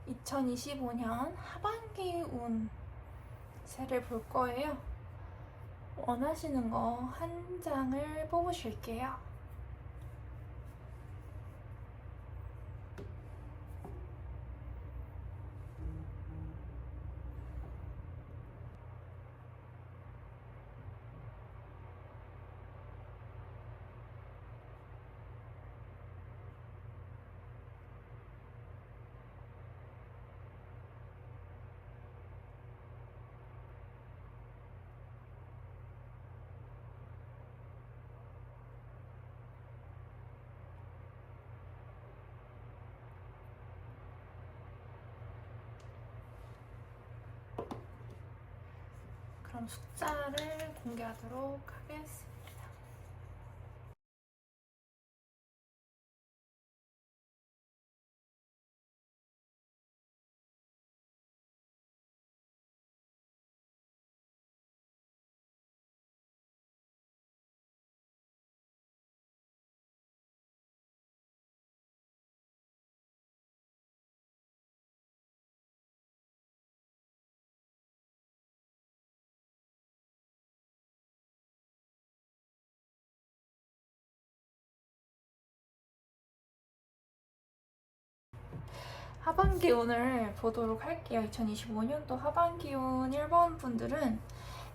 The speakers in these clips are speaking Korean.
2025년 하반기 운세를 볼 거예요. 원하시는 거 한 장을 뽑으실게요. 그럼 숫자를 공개하도록 하겠습니다. 하반기 운을 보도록 할게요. 2025년도 하반기 운 1번 분들은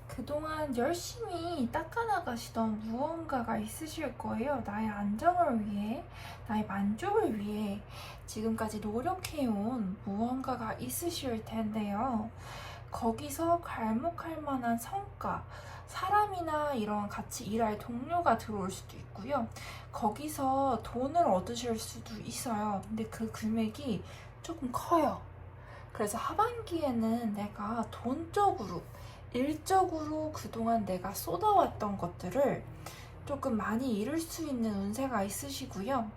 그동안 열심히 닦아나가시던 무언가가 있으실 거예요. 나의 안정을 위해, 나의 만족을 위해 지금까지 노력해온 무언가가 있으실 텐데요. 거기서 괄목할 만한 성과, 사람이나 이런 같이 일할 동료가 들어올 수도 있고요. 거기서 돈을 얻으실 수도 있어요. 근데 그 금액이 조금 커요. 그래서 하반기에는 내가 돈적으로, 일적으로 그동안 내가 쏟아왔던 것들을 조금 많이 잃을 수 있는 운세가 있으시고요.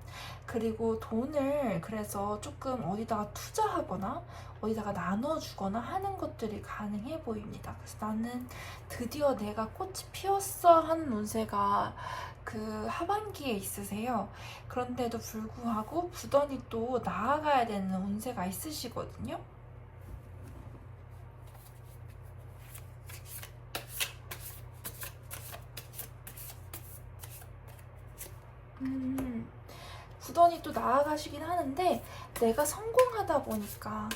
그리고 돈을 그래서 조금 어디다가 투자하거나 어디다가 나눠주거나 하는 것들이 가능해 보입니다. 그래서 나는 드디어 내가 꽃이 피었어 하는 운세가 그 하반기에 있으세요. 그런데도 불구하고 부단히 또 나아가야 되는 운세가 있으시거든요. 부단히 또 나아가시긴 하는데 내가 성공하다 보니까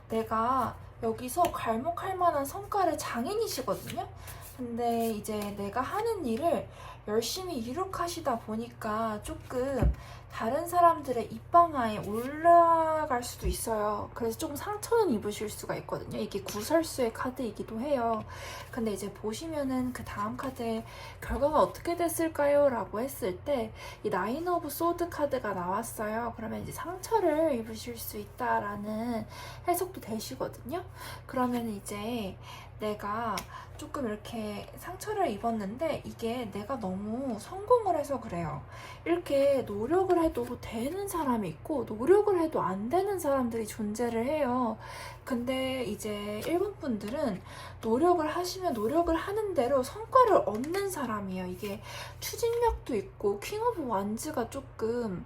내가 여기서 괄목할 만한 성과를 장인이시거든요. 근데 이제 내가 하는 일을 열심히 이룩하시다 보니까 조금 다른 사람들의 입방아에 올라갈 수도 있어요. 그래서 조금 상처는 입으실 수가 있거든요. 이게 구설수의 카드이기도 해요. 근데 이제 보시면은 그 다음 카드의 결과가 어떻게 됐을까요? 라고 했을 때 이 나인 오브 소드 카드가 나왔어요. 그러면 이제 상처를 입으실 수 있다라는 해석도 되시거든요. 그러면 이제 내가 조금 이렇게 상처를 입었는데 이게 내가 너무 성공을 해서 그래요. 이렇게 노력을 해도 되는 사람이 있고 노력을 해도 안 되는 사람들이 존재를 해요. 근데 이제 일본 분들은 노력을 하시면 노력을 하는 대로 성과를 얻는 사람이에요. 이게 추진력도 있고 퀸 오브 완즈가 조금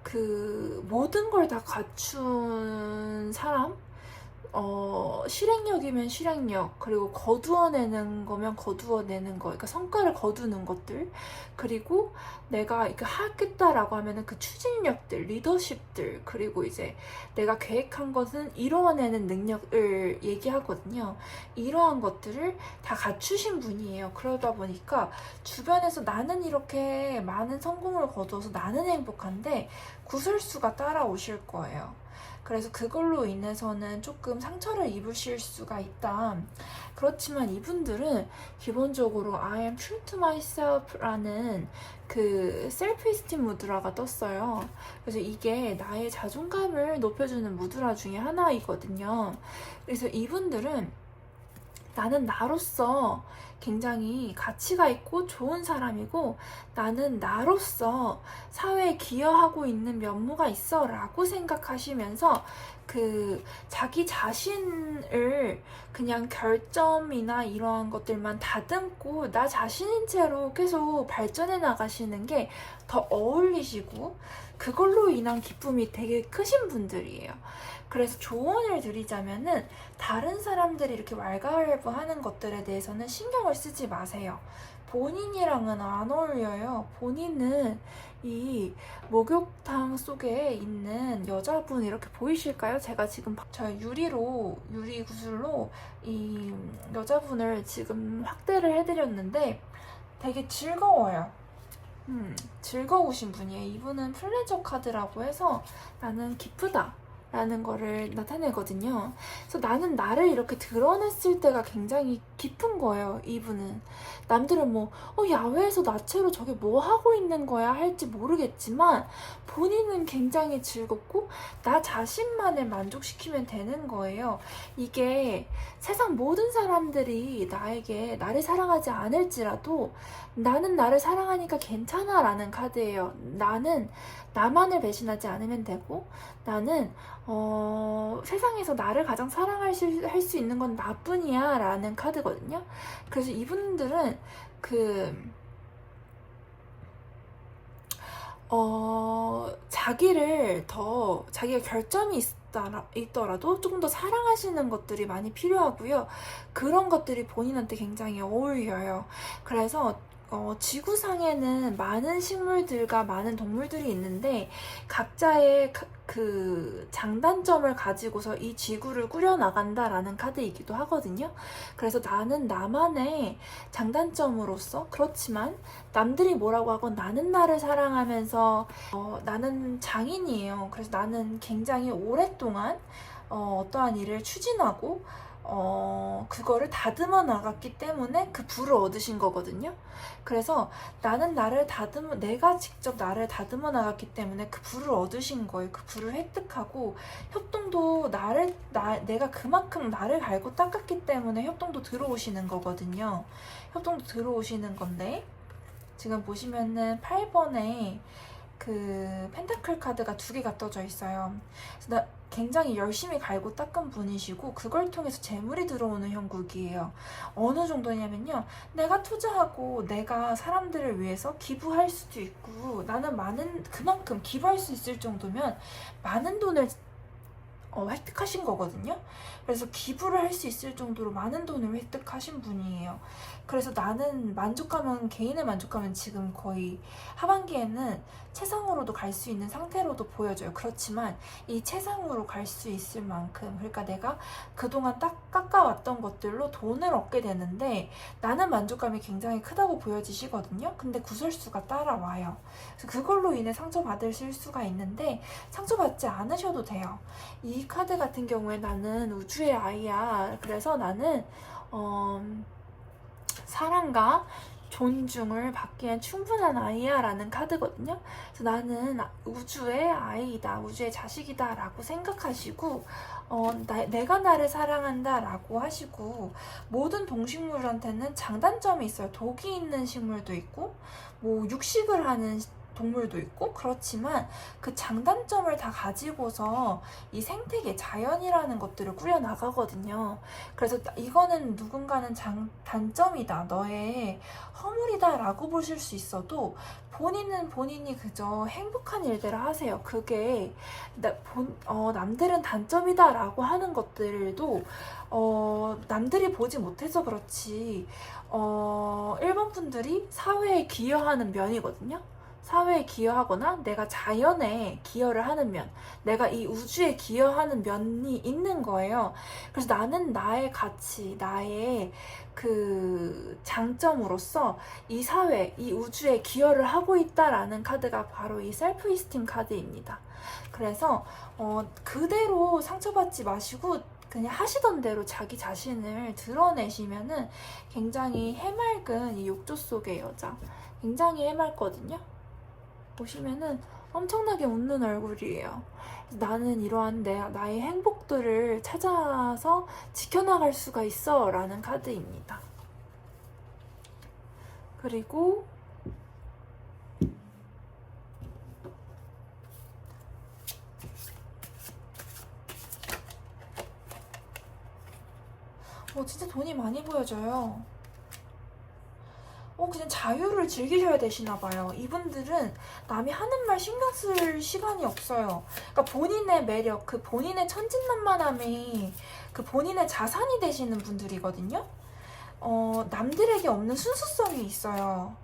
그 모든 걸 다 갖춘 사람? 실행력이면 실행력, 그리고 거두어내는 거면 거두어내는 거, 그러니까 성과를 거두는 것들, 그리고 내가 이렇게 하겠다라고 하면은 그 추진력들, 리더십들, 그리고 이제 내가 계획한 것은 이루어내는 능력을 얘기하거든요. 이러한 것들을 다 갖추신 분이에요. 그러다 보니까 주변에서 나는 이렇게 많은 성공을 거두어서 나는 행복한데 구설수가 따라오실 거예요. 그래서 그걸로 인해서는 조금 상처를 입으실 수가 있다. 그렇지만 이분들은 기본적으로 I am true to myself 라는 그 셀프-이스팀 무드라가 떴어요. 그래서 이게 나의 자존감을 높여주는 무드라 중에 하나이거든요. 그래서 이분들은 나는 나로서 굉장히 가치가 있고 좋은 사람이고 나는 나로서 사회에 기여하고 있는 면모가 있어 라고 생각하시면서 그 자기 자신을 그냥 결점이나 이러한 것들만 다듬고 나 자신인 채로 계속 발전해 나가시는 게 더 어울리시고 그걸로 인한 기쁨이 되게 크신 분들이에요. 그래서 조언을 드리자면은 다른 사람들이 이렇게 왈가왈부하는 것들에 대해서는 신경을 쓰지 마세요. 본인이랑은 안 어울려요. 본인은 이 목욕탕 속에 있는 여자분 이렇게 보이실까요? 제가 지금 유리 구슬로 이 여자분을 지금 확대를 해드렸는데 되게 즐거워요. 즐거우신 분이에요. 이분은 플레저 카드라고 해서 나는 기쁘다 라는 거를 나타내거든요. 그래서 나는 나를 이렇게 드러냈을 때가 굉장히 기쁜 거예요. 이분은 남들은 뭐 야외에서 나체로 저게 뭐 하고 있는 거야 할지 모르겠지만 본인은 굉장히 즐겁고 나 자신만을 만족시키면 되는 거예요. 이게 세상 모든 사람들이 나를 사랑하지 않을지라도 나는 나를 사랑하니까 괜찮아 라는 카드예요. 나는 나만을 배신하지 않으면 되고 나는 세상에서 나를 가장 사랑할 수 있는 건 나뿐이야 라는 카드거든요. 그래서 이분들은 자기가 결점이 있더라도 조금 더 사랑하시는 것들이 많이 필요하고요. 그런 것들이 본인한테 굉장히 어울려요. 그래서 지구상에는 많은 식물들과 많은 동물들이 있는데 각자의 그 장단점을 가지고서 이 지구를 꾸려나간다라는 카드이기도 하거든요. 그래서 나는 나만의 장단점으로서 그렇지만 남들이 뭐라고 하건 나는 나를 사랑하면서 나는 장인이에요. 그래서 나는 굉장히 오랫동안 어떠한 일을 추진하고 그거를 다듬어 나갔기 때문에 그 부를 얻으신 거거든요. 그래서 나는 내가 직접 나를 다듬어 나갔기 때문에 그 부를 얻으신 거예요. 그 부를 획득하고 협동도 내가 그만큼 나를 갈고 닦았기 때문에 협동도 들어오시는 거거든요. 협동도 들어오시는 건데 지금 보시면은 8번에 그 펜타클 카드가 2개가 떠져 있어요. 그래서 굉장히 열심히 갈고 닦은 분이시고 그걸 통해서 재물이 들어오는 형국이에요. 어느 정도냐면요. 내가 투자하고 내가 사람들을 위해서 기부할 수도 있고 나는 그만큼 기부할 수 있을 정도면 많은 돈을 획득하신 거거든요. 그래서 기부를 할 수 있을 정도로 많은 돈을 획득하신 분이에요. 그래서 나는 개인의 만족감은 지금 거의 하반기에는 최상으로도 갈 수 있는 상태로도 보여져요. 그렇지만 이 최상으로 갈 수 있을 만큼, 그러니까 내가 그동안 깎아왔던 것들로 돈을 얻게 되는데 나는 만족감이 굉장히 크다고 보여지시거든요. 근데 구설수가 따라와요. 그래서 그걸로 인해 상처받으실 수가 있는데 상처받지 않으셔도 돼요. 이 카드 같은 경우에 나는 우주의 아이야. 그래서 나는 사랑과 존중을 받기엔 충분한 아이야 라는 카드거든요. 그래서 나는 우주의 아이이다, 우주의 자식이다 라고 생각하시고 내가 나를 사랑한다 라고 하시고 모든 동식물한테는 장단점이 있어요. 독이 있는 식물도 있고 뭐 육식을 하는 동물도 있고 그렇지만 그 장단점을 다 가지고서 이 생태계 자연이라는 것들을 꾸려나가거든요. 그래서 이거는 누군가는 단점이다, 너의 허물이다 라고 보실 수 있어도 본인이 그저 행복한 일들을 하세요. 그게 남들은 단점이다 라고 하는 것들도 남들이 보지 못해서 그렇지 1번 분들이 사회에 기여하는 면이거든요. 사회에 기여하거나 내가 자연에 기여를 하는 면, 내가 이 우주에 기여하는 면이 있는 거예요. 그래서 나는 나의 가치, 나의 그 장점으로서 이 사회, 이 우주에 기여를 하고 있다라는 카드가 바로 이 셀프 이스팀 카드입니다. 그래서 그대로 상처받지 마시고 그냥 하시던 대로 자기 자신을 드러내시면은 굉장히 해맑은 이 욕조 속의 여자, 굉장히 해맑거든요. 보시면은 엄청나게 웃는 얼굴이에요. 나는 이러한 나의 행복들을 찾아서 지켜나갈 수가 있어 라는 카드입니다. 그리고 진짜 돈이 많이 보여져요. 그냥 자유를 즐기셔야 되시나 봐요. 이분들은 남이 하는 말 신경 쓸 시간이 없어요. 그러니까 본인의 매력, 그 본인의 천진난만함이 그 본인의 자산이 되시는 분들이거든요. 남들에게 없는 순수성이 있어요.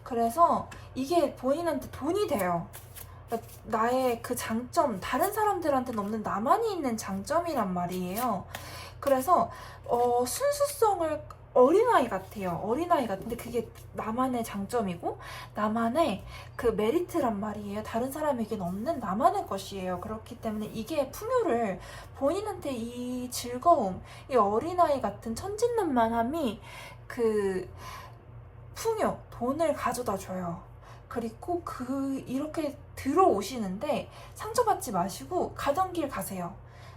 그래서 이게 본인한테 돈이 돼요. 그러니까 나의 그 장점, 다른 사람들한테는 없는 나만이 있는 장점이란 말이에요. 그래서 순수성을 어린아이 같아요. 어린아이 같은데 그게 나만의 장점이고 나만의 그 메리트란 말이에요. 다른 사람에게는 없는 나만의 것이에요. 그렇기 때문에 이게 풍요를 본인한테 이 즐거움, 이 어린아이 같은 천진난만함이 그 풍요, 돈을 가져다 줘요. 그리고 이렇게 들어오시는데 상처받지 마시고 가던 길 가세요.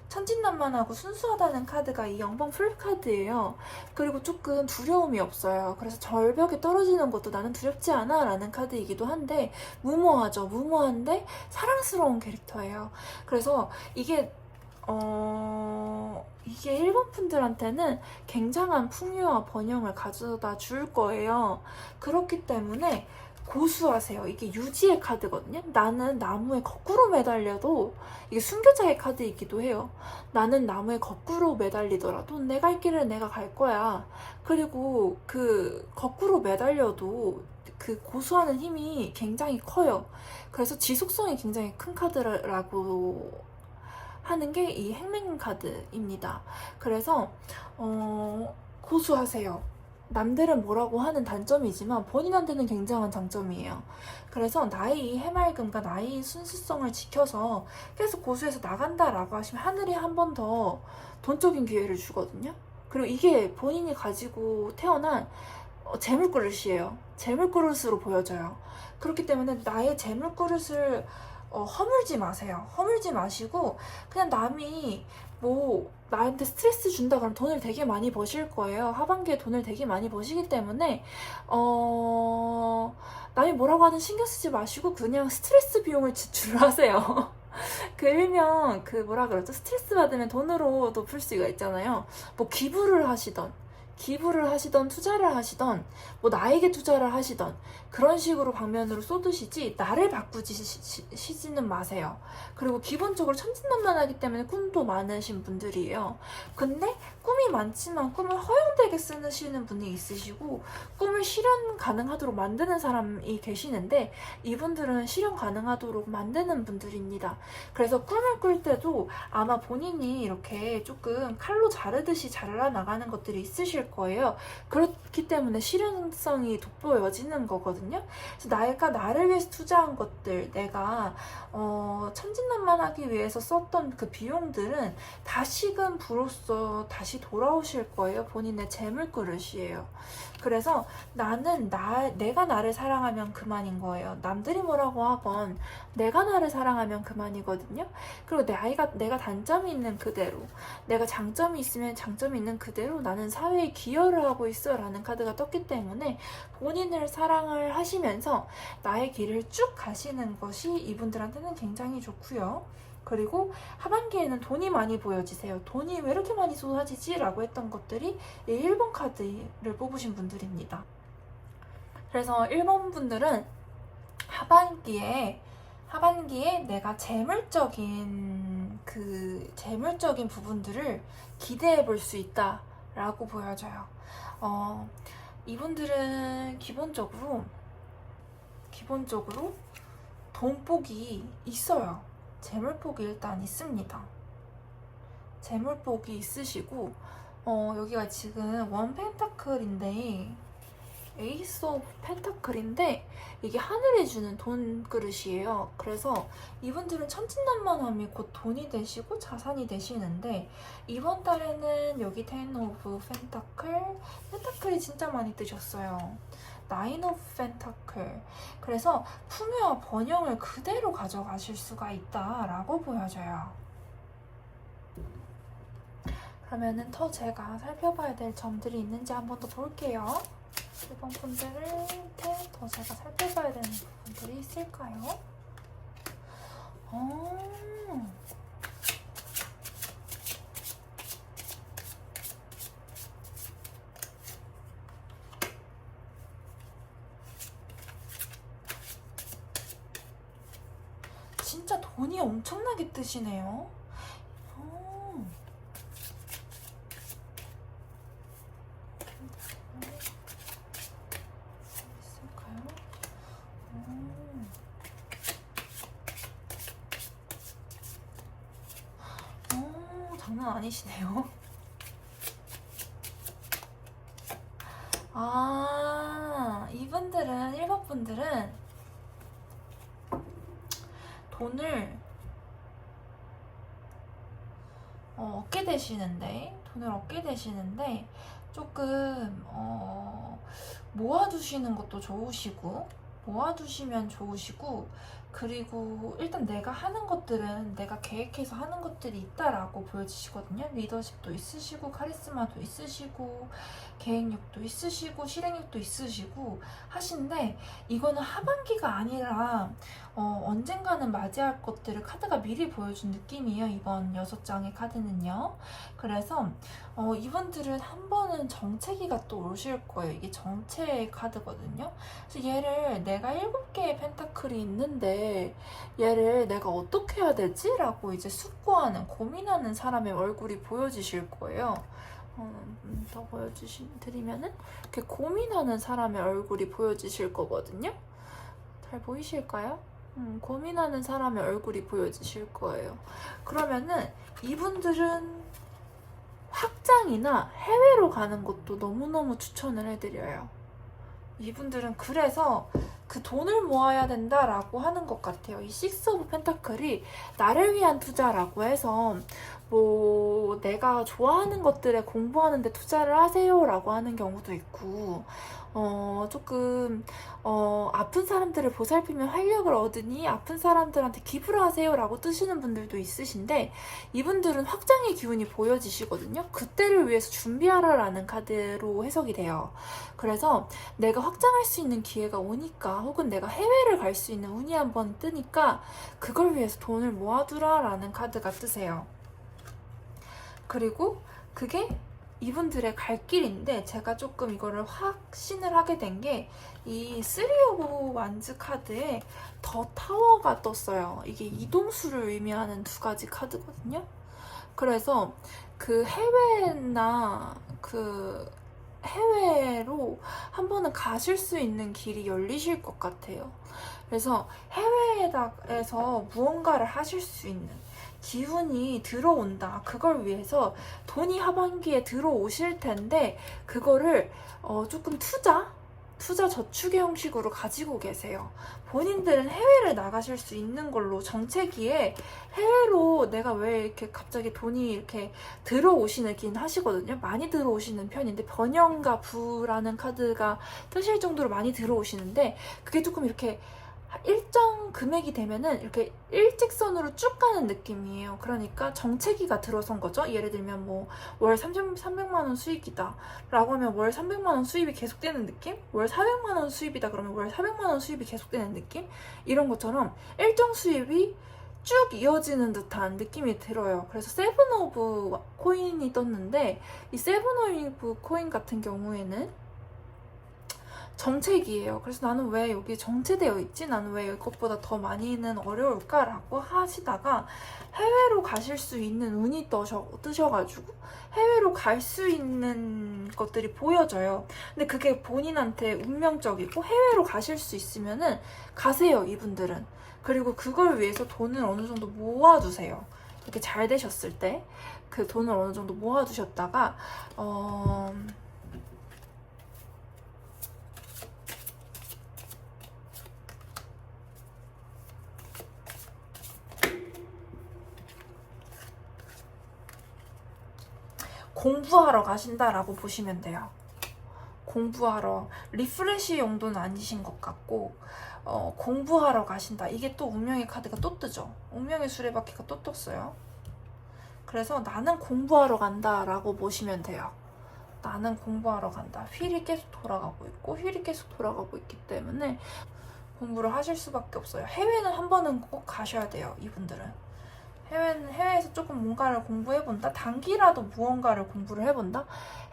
천진난만하고 순수하다는 카드가 이 영번 풀카드예요. 그리고 조금 두려움이 없어요. 그래서 절벽에 떨어지는 것도 나는 두렵지 않아 라는 카드이기도 한데 무모하죠. 무모한데 사랑스러운 캐릭터예요. 그래서 이게 1번 분들한테는 굉장한 풍요와 번영을 가져다 줄 거예요. 그렇기 때문에 고수하세요. 이게 유지의 카드거든요. 나는 나무에 거꾸로 매달려도 이게 순교자의 카드이기도 해요. 나는 나무에 거꾸로 매달리더라도 내 갈 길을 내가 갈 거야. 그리고 그 거꾸로 매달려도 그 고수하는 힘이 굉장히 커요. 그래서 지속성이 굉장히 큰 카드라고 하는 게 이 행맨 카드입니다. 그래서 고수하세요. 남들은 뭐라고 하는 단점이지만 본인한테는 굉장한 장점이에요. 그래서 나의 해맑음과 나의 순수성을 지켜서 계속 고수해서 나간다라고 하시면 하늘이 한 번 더 돈적인 기회를 주거든요. 그리고 이게 본인이 가지고 태어난 재물그릇이에요. 재물그릇으로 보여져요. 그렇기 때문에 나의 재물그릇을 허물지 마세요. 허물지 마시고 그냥 남이 뭐 나한테 스트레스 준다 그러면 돈을 되게 많이 버실 거예요. 하반기에 돈을 되게 많이 버시기 때문에 남이 뭐라고 하든 신경 쓰지 마시고 그냥 스트레스 비용을 지출하세요. 그 일명 그 뭐라 그러죠? 스트레스 받으면 돈으로도 풀 수가 있잖아요. 뭐 기부를 하시던 투자를 하시던 뭐 나에게 투자를 하시던 그런 식으로 방면으로 쏟으시지 나를 바꾸시지는 마세요. 그리고 기본적으로 천진난만하기 때문에 꿈도 많으신 분들이에요. 근데 꿈이 많지만 꿈을 허용되게 쓰시는 분이 있으시고 꿈을 실현 가능하도록 만드는 사람이 계시는데 이분들은 실현 가능하도록 만드는 분들입니다. 그래서 꿈을 꿀 때도 아마 본인이 이렇게 조금 칼로 자르듯이 잘라나가는 것들이 있으실 거예요. 그렇기 때문에 실현성이 돋보여지는 거거든요. 그래서 내가 나를 위해서 투자한 것들, 내가 천진난만하기 위해서 썼던 그 비용들은 다시금 부로써 다시 돌아오실 거예요. 본인의 재물그릇이에요. 그래서 내가 나를 사랑하면 그만인 거예요. 남들이 뭐라고 하건 내가 나를 사랑하면 그만이거든요. 그리고 내가 단점이 있는 그대로, 내가 장점이 있으면 장점이 있는 그대로 나는 사회에 기여를 하고 있어 라는 카드가 떴기 때문에 본인을 사랑을 하시면서 나의 길을 쭉 가시는 것이 이분들한테는 굉장히 좋고요. 그리고 하반기에는 돈이 많이 보여지세요. 돈이 왜 이렇게 많이 쏟아지지? 라고 했던 것들이 1번 카드를 뽑으신 분들입니다. 그래서 1번 분들은 하반기에 내가 재물적인 부분들을 기대해 볼 수 있다 라고 보여져요. 이분들은 기본적으로 돈복이 있어요. 재물복이 일단 있습니다. 재물복이 있으시고 여기가 지금 원 펜타클인데 에이스 오브 펜타클인데 이게 하늘이 주는 돈 그릇이에요. 그래서 이분들은 천진난만함이 곧 돈이 되시고 자산이 되시는데 이번 달에는 여기 텐 오브 펜타클이 진짜 많이 뜨셨어요. 나인 오브 펜타클. 그래서 풍요와 번영을 그대로 가져가실 수가 있다라고 보여져요. 그러면은 더 제가 살펴봐야 될 점들이 있는지 한번 더 볼게요. 1번 분들한테 더 제가 살펴봐야 되는 부분들이 있을까요? 돈이 엄청나게 뜨시네요. 있을까요? 장난 아니시네요. 이분들은, 1번 분들은 돈을 얻게 되시는데, 조금 모아두시는 것도 좋으시고, 모아두시면 좋으시고, 그리고 일단 내가 하는 것들은 내가 계획해서 하는 것들이 있다라고 보여지시거든요. 리더십도 있으시고, 카리스마도 있으시고, 계획력도 있으시고, 실행력도 있으시고 하신데, 이거는 하반기가 아니라 언젠가는 맞이할 것들을 카드가 미리 보여준 느낌이에요. 이번 6장의 카드는요. 그래서 이분들은 한 번은 정체기가 또 오실 거예요. 이게 정체 카드거든요. 그래서 얘를 내가 7개의 펜타클이 있는데 얘를 내가 어떻게 해야 되지? 라고 이제 숙고하는, 고민하는 사람의 얼굴이 보여지실 거예요. 더 보여드리면은 이렇게 고민하는 사람의 얼굴이 보여지실 거거든요. 잘 보이실까요? 고민하는 사람의 얼굴이 보여지실 거예요. 그러면은 이분들은 확장이나 해외로 가는 것도 너무너무 추천을 해드려요. 이분들은 그래서 그 돈을 모아야 된다라고 하는 것 같아요. 이 식스 오브 펜타클이 나를 위한 투자라고 해서 뭐 내가 좋아하는 것들에 공부하는데 투자를 하세요라고 하는 경우도 있고, 조금 아픈 사람들을 보살피면 활력을 얻으니 아픈 사람들한테 기부를 하세요라고 뜨시는 분들도 있으신데, 이분들은 확장의 기운이 보여지시거든요. 그때를 위해서 준비하라라는 카드로 해석이 돼요. 그래서 내가 확장할 수 있는 기회가 오니까, 혹은 내가 해외를 갈 수 있는 운이 한번 뜨니까 그걸 위해서 돈을 모아두라라는 카드가 뜨세요. 그리고 그게 이분들의 갈 길인데, 제가 조금 이거를 확신을 하게 된 게 이 3 오브 완즈 카드에 더 타워가 떴어요. 이게 이동수를 의미하는 2가지 카드거든요. 그래서 그 해외로 한 번은 가실 수 있는 길이 열리실 것 같아요. 그래서 해외에서 무언가를 하실 수 있는 기운이 들어온다. 그걸 위해서 돈이 하반기에 들어오실 텐데, 그거를 조금 투자 저축의 형식으로 가지고 계세요. 본인들은 해외를 나가실 수 있는 걸로, 정체기에 해외로 내가 왜 이렇게 갑자기 돈이 이렇게 들어오시긴 하시거든요. 많이 들어오시는 편인데, 번영과 부라는 카드가 뜨실 정도로 많이 들어오시는데, 그게 조금 이렇게 일정 금액이 되면은 이렇게 일직선으로 쭉 가는 느낌이에요. 그러니까 정체기가 들어선 거죠. 예를 들면 뭐 월 300만 원 수익이다 라고 하면 월 300만 원 수입이 계속되는 느낌? 월 400만 원 수입이다 그러면 월 400만 원 수입이 계속되는 느낌? 이런 것처럼 일정 수입이 쭉 이어지는 듯한 느낌이 들어요. 그래서 세븐 오브 코인이 떴는데, 이 세븐 오브 코인 같은 경우에는 정책이에요. 그래서 나는 왜 여기 정체되어 있지? 나는 왜 이것보다 더 많이는 어려울까? 라고 하시다가 해외로 가실 수 있는 운이 뜨셔가지고 해외로 갈 수 있는 것들이 보여져요. 근데 그게 본인한테 운명적이고, 해외로 가실 수 있으면은 가세요, 이분들은. 그리고 그걸 위해서 돈을 어느 정도 모아두세요. 이렇게 잘 되셨을 때 그 돈을 어느 정도 모아두셨다가 공부하러 가신다라고 보시면 돼요. 공부하러, 리프레시 용도는 아니신 것 같고, 공부하러 가신다. 이게 또 운명의 카드가 또 뜨죠. 운명의 수레바퀴가 또 떴어요. 그래서 나는 공부하러 간다 라고 보시면 돼요. 나는 공부하러 간다. 휠이 계속 돌아가고 있기 때문에 공부를 하실 수밖에 없어요. 해외는 한 번은 꼭 가셔야 돼요, 이분들은. 해외에서 조금 뭔가를 공부해본다? 단기라도 무언가를 공부를 해본다?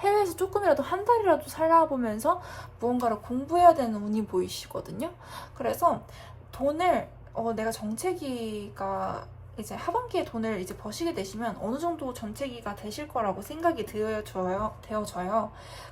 해외에서 조금이라도 한 달이라도 살아보면서 무언가를 공부해야 되는 운이 보이시거든요. 그래서 돈을 내가 정체기가 이제 하반기에 돈을 이제 버시게 되시면 어느 정도 정체기가 되실 거라고 생각이 되어져요.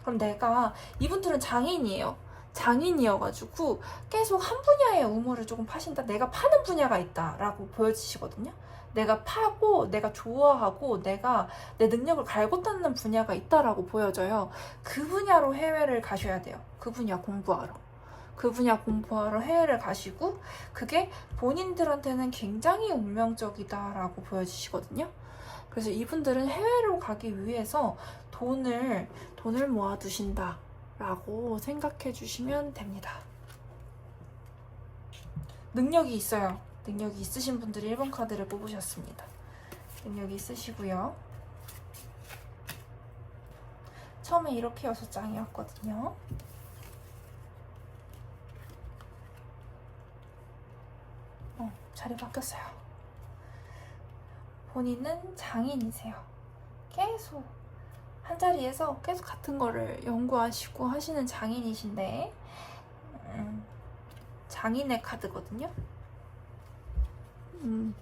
그럼 내가, 이분들은 장인이에요. 장인이어가지고 계속 한 분야의 우물을 조금 파신다. 내가 파는 분야가 있다라고 보여지시거든요. 내가 파고 내가 좋아하고 내가 내 능력을 갈고 닦는 분야가 있다라고 보여져요. 그 분야로 해외를 가셔야 돼요. 그 분야 공부하러. 그 분야 공부하러 해외를 가시고 그게 본인들한테는 굉장히 운명적이다라고 보여지시거든요. 그래서 이분들은 해외로 가기 위해서 돈을 모아두신다 라고 생각해 주시면 됩니다. 능력이 있어요. 능력이 있으신 분들이 1번 카드를 뽑으셨습니다. 능력이 있으시고요. 처음에 이렇게 6장이었거든요. 자리 바뀌었어요. 본인은 장인이세요. 계속 한자리에서 계속 같은 거를 연구하시고 하시는 장인이신데 장인의 카드거든요.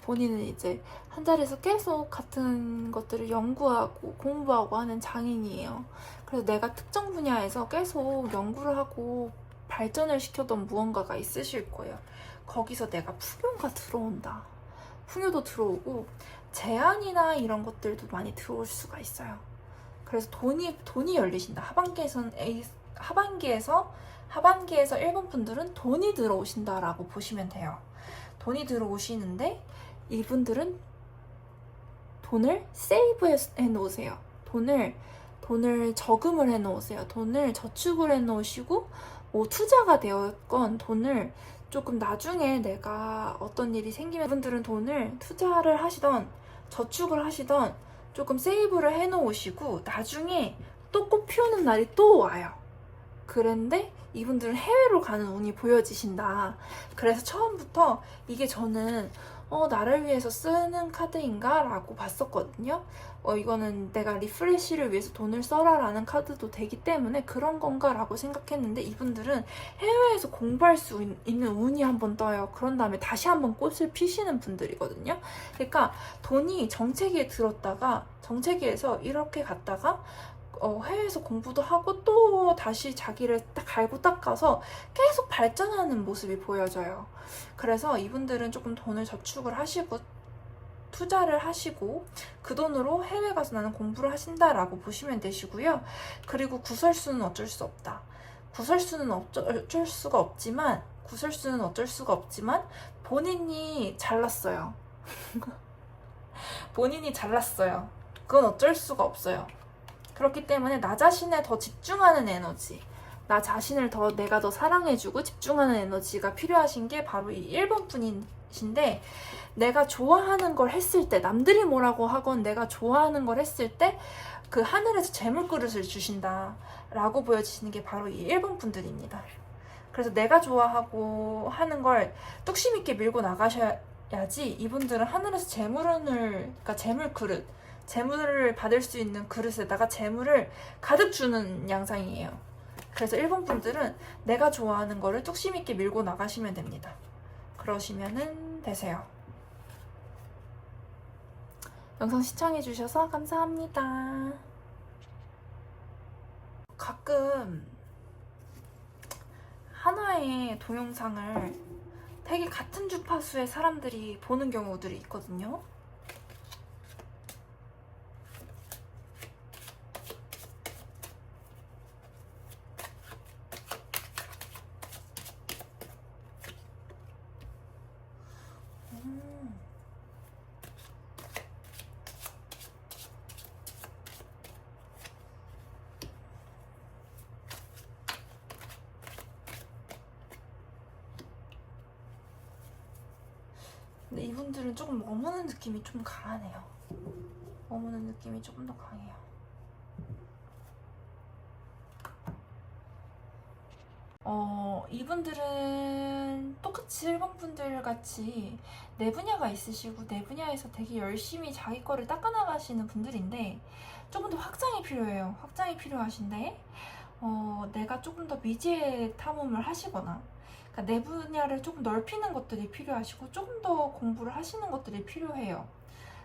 본인은 이제 한자리에서 계속 같은 것들을 연구하고 공부하고 하는 장인이에요. 그래서 내가 특정 분야에서 계속 연구를 하고 발전을 시켜던 무언가가 있으실 거예요. 거기서 내가 풍요가 들어온다. 풍요도 들어오고 제안이나 이런 것들도 많이 들어올 수가 있어요. 그래서 돈이 열리신다. 하반기에서 1번 분들은 돈이 들어오신다라고 보시면 돼요. 돈이 들어오시는데 이분들은 돈을 세이브해 놓으세요. 돈을 저금을 해 놓으세요. 돈을 저축을 해 놓으시고 뭐 투자가 되었건 돈을 조금 나중에 내가 어떤 일이 생기면 이분들은 돈을 투자를 하시던 저축을 하시던 조금 세이브를 해 놓으시고 나중에 또 꽃 피우는 날이 또 와요. 그런데 이분들은 해외로 가는 운이 보여지신다. 그래서 처음부터 이게 저는 나를 위해서 쓰는 카드인가? 라고 봤었거든요. 이거는 내가 리프레시를 위해서 돈을 써라 라는 카드도 되기 때문에 그런 건가? 라고 생각했는데 이분들은 해외에서 공부할 수 있는 운이 한번 떠요. 그런 다음에 다시 한번 꽃을 피시는 분들이거든요. 그러니까 돈이 정체기에 들었다가 정체기에서 이렇게 갔다가 해외에서 공부도 하고 또 다시 자기를 딱 갈고 닦아서 계속 발전하는 모습이 보여져요. 그래서 이분들은 조금 돈을 저축을 하시고 투자를 하시고 그 돈으로 해외 가서 나는 공부를 하신다라고 보시면 되시고요. 그리고 구설수는 어쩔 수 없다. 구설수는 어쩔 수가 없지만 본인이 잘났어요. 본인이 잘났어요. 그건 어쩔 수가 없어요. 그렇기 때문에 나 자신에 더 집중하는 에너지, 나 자신을 내가 더 사랑해주고 집중하는 에너지가 필요하신 게 바로 이 1번 분이신데 내가 좋아하는 걸 했을 때, 남들이 뭐라고 하건 내가 좋아하는 걸 했을 때 그 하늘에서 재물 그릇을 주신다 라고 보여지시는 게 바로 이 1번 분들입니다. 그래서 내가 좋아하고 하는 걸 뚝심 있게 밀고 나가셔야지 이분들은 하늘에서 그러니까 재물 그릇, 재물을 받을 수 있는 그릇에다가 재물을 가득 주는 양상이에요. 그래서 1번 분들은 내가 좋아하는 거를 뚝심 있게 밀고 나가시면 됩니다. 그러시면은 되세요. 영상 시청해주셔서 감사합니다. 가끔 하나의 동영상을 되게 같은 주파수의 사람들이 보는 경우들이 있거든요. 근데 이분들은 조금 머무는 느낌이 좀 강하네요. 머무는 느낌이 조금 더 강해요. 이분들은 똑같이 1번 분들 같이 내 분야가 있으시고 내 분야에서 되게 열심히 자기 거를 닦아나가시는 분들인데 조금 더 확장이 필요해요. 확장이 필요하신데 내가 조금 더 미지의 탐험을 하시거나 그러니까 내 분야를 조금 넓히는 것들이 필요하시고 조금 더 공부를 하시는 것들이 필요해요.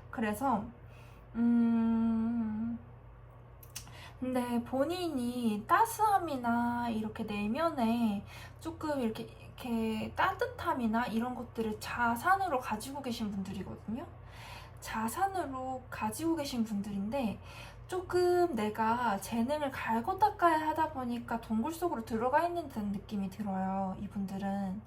그래서 근데 본인이 따스함이나 이렇게 내면에 조금 이렇게 따뜻함이나 이런 것들을 자산으로 가지고 계신 분들이거든요. 자산으로 가지고 계신 분들인데 조금 내가 재능을 갈고 닦아야 하다 보니까 동굴 속으로 들어가 있는 듯한 느낌이 들어요, 이분들은.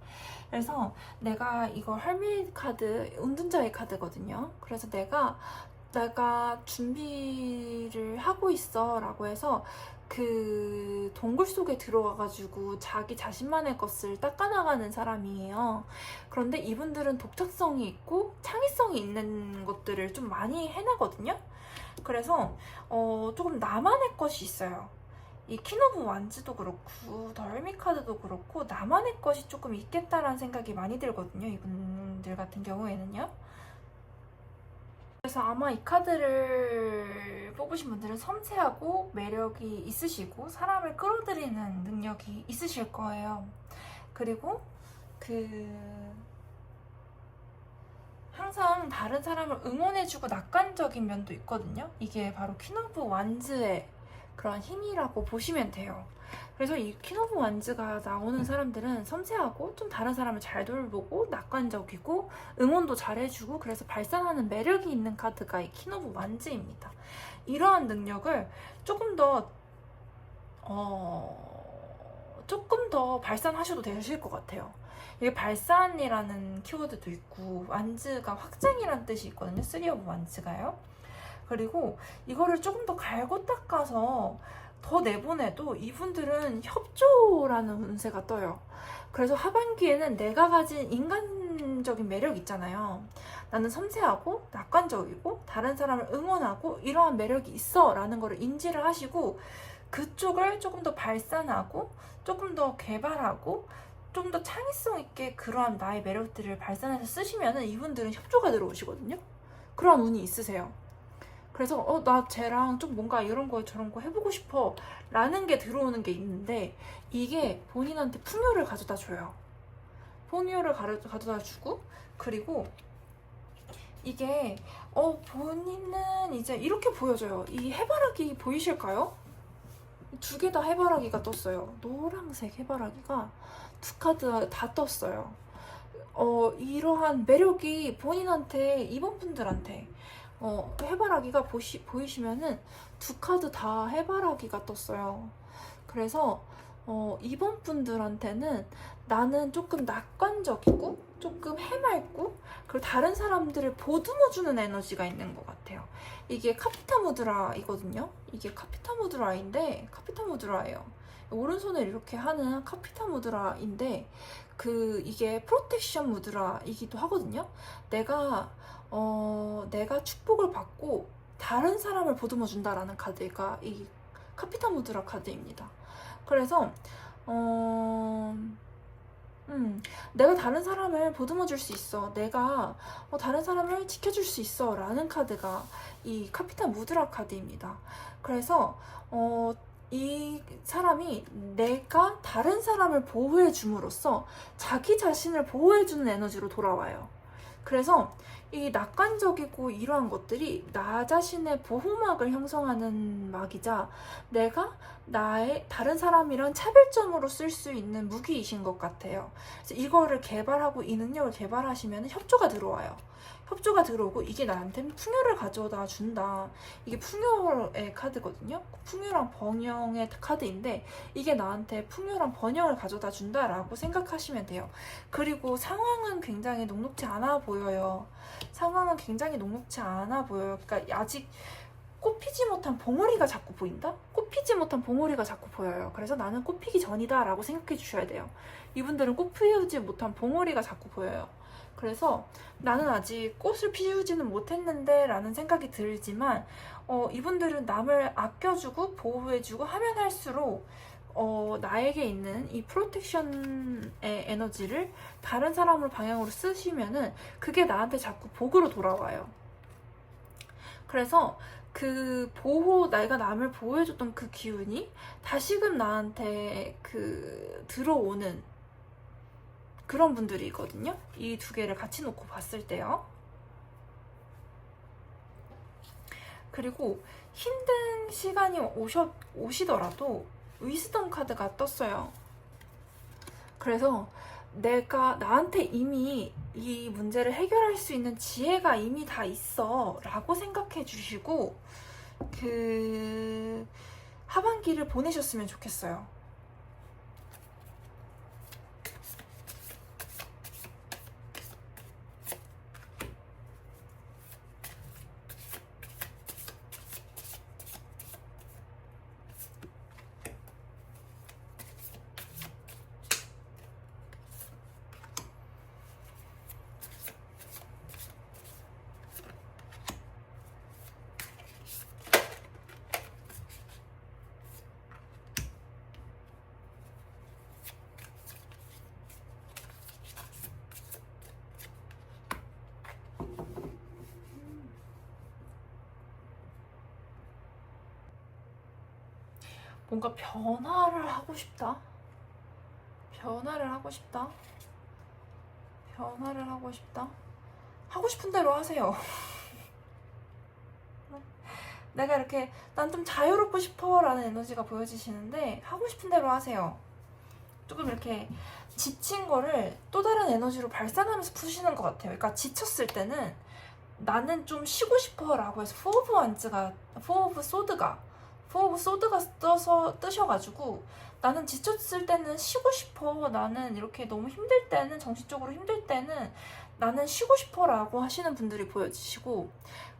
그래서 내가 이거 할미 카드, 은둔자의 카드거든요. 그래서 내가 준비를 하고 있어 라고 해서 그 동굴 속에 들어가가지고 자기 자신만의 것을 닦아나가는 사람이에요. 그런데 이분들은 독특성이 있고 창의성이 있는 것들을 좀 많이 해내거든요. 그래서 조금 나만의 것이 있어요. 이 퀸 오브 완즈도 그렇고 더 hermit 카드도 그렇고 나만의 것이 조금 있겠다라는 생각이 많이 들거든요, 이분들 같은 경우에는요. 그래서 아마 이 카드를 뽑으신 분들은 섬세하고 매력이 있으시고 사람을 끌어들이는 능력이 있으실 거예요. 그리고 항상 다른 사람을 응원해주고 낙관적인 면도 있거든요. 이게 바로 퀸 오브 완즈의 그런 힘이라고 보시면 돼요. 그래서 이 퀸 오브 완즈가 나오는 사람들은 섬세하고 좀 다른 사람을 잘 돌보고 낙관적이고 응원도 잘해주고 그래서 발산하는 매력이 있는 카드가 이 퀸 오브 완즈입니다. 이러한 능력을 조금 더 발산하셔도 되실 것 같아요. 이게 발산이라는 키워드도 있고 완즈가 확장이라는 뜻이 있거든요. 3 오브 완즈가요. 그리고 이거를 조금 더 갈고 닦아서 더 내보내도 이분들은 협조라는 운세가 떠요. 그래서 하반기에는 내가 가진 인간적인 매력 있잖아요. 나는 섬세하고 낙관적이고 다른 사람을 응원하고 이러한 매력이 있어 라는 거를 인지를 하시고 그쪽을 조금 더 발산하고 조금 더 개발하고 좀 더 창의성 있게 그러한 나의 매력들을 발산해서 쓰시면은 이분들은 협조가 들어오시거든요. 그런 운이 있으세요. 그래서 나 쟤랑 좀 뭔가 이런 거 저런 거 해보고 싶어 라는 게 들어오는 게 있는데 이게 본인한테 풍요를 가져다 줘요. 풍요를 가져다 주고 그리고 이게 본인은 이제 이렇게 보여져요. 이 해바라기 보이실까요? 두 개 다 해바라기가 떴어요. 노란색 해바라기가 두 카드 다 떴어요. 이러한 매력이 본인한테 이번 분들한테 해바라기가 보이시면은 두 카드 다 해바라기가 떴어요. 그래서 이번 분들한테는 나는 조금 낙관적이고 조금 해맑고 그리고 다른 사람들을 보듬어주는 에너지가 있는 것 같아요. 이게 카피타무드라이거든요. 이게 카피타무드라인데 카피타무드라예요. 오른손을 이렇게 하는 카피타무드라인데 이게 프로텍션 무드라이기도 하거든요. 내가 축복을 받고 다른 사람을 보듬어 준다라는 카드가 이 카피타무드라 카드입니다. 그래서 내가 다른 사람을 보듬어 줄 수 있어. 내가 다른 사람을 지켜줄 수 있어. 라는 카드가 이 카피탄 무드라 카드입니다. 그래서 이 사람이 내가 다른 사람을 보호해 줌으로써 자기 자신을 보호해 주는 에너지로 돌아와요. 그래서 이 낙관적이고 이러한 것들이 나 자신의 보호막을 형성하는 막이자 내가 나의 다른 사람이랑 차별점으로 쓸 수 있는 무기이신 것 같아요. 그래서 이거를 개발하고 이 능력을 개발하시면 협조가 들어와요. 협조가 들어오고 이게 나한테 풍요를 가져다 준다. 이게 풍요의 카드거든요. 풍요랑 번영의 카드인데 이게 나한테 풍요랑 번영을 가져다 준다라고 생각하시면 돼요. 그리고 상황은 굉장히 녹록지 않아 보여요. 상황은 굉장히 녹록지 않아 보여요. 그러니까 아직 꽃피지 못한 봉오리가 자꾸 보인다? 꽃피지 못한 봉오리가 자꾸 보여요. 그래서 나는 꽃피기 전이다 라고 생각해 주셔야 돼요. 이분들은 꽃 피우지 못한 봉오리가 자꾸 보여요. 그래서 나는 아직 꽃을 피우지는 못했는데 라는 생각이 들지만 이분들은 남을 아껴주고 보호해주고 하면 할수록 나에게 있는 이 프로텍션의 에너지를 다른 사람을 방향으로 쓰시면은 그게 나한테 자꾸 복으로 돌아와요. 그래서 내가 남을 보호해줬던 그 기운이 다시금 나한테 들어오는 그런 분들이거든요. 이 두 개를 같이 놓고 봤을 때요. 그리고 힘든 시간이 오시더라도 위즈덤 카드가 떴어요. 그래서 내가 나한테 이미 이 문제를 해결할 수 있는 지혜가 이미 다 있어 라고 생각해 주시고 그 하반기를 보내셨으면 좋겠어요. 뭔가 변화를 하고 싶다. 변화를 하고 싶다. 변화를 하고 싶다. 하고 싶은 대로 하세요. 내가 이렇게 난 좀 자유롭고 싶어 라는 에너지가 보여지시는데 하고 싶은 대로 하세요. 조금 이렇게 지친 거를 또 다른 에너지로 발산하면서 푸시는 것 같아요. 그러니까 지쳤을 때는 나는 좀 쉬고 싶어 라고 해서 포 오브 소드가 뜨셔가지고 나는 지쳤을 때는 쉬고 싶어, 나는 이렇게 너무 힘들 때는, 정신적으로 힘들 때는 나는 쉬고 싶어 라고 하시는 분들이 보여지시고,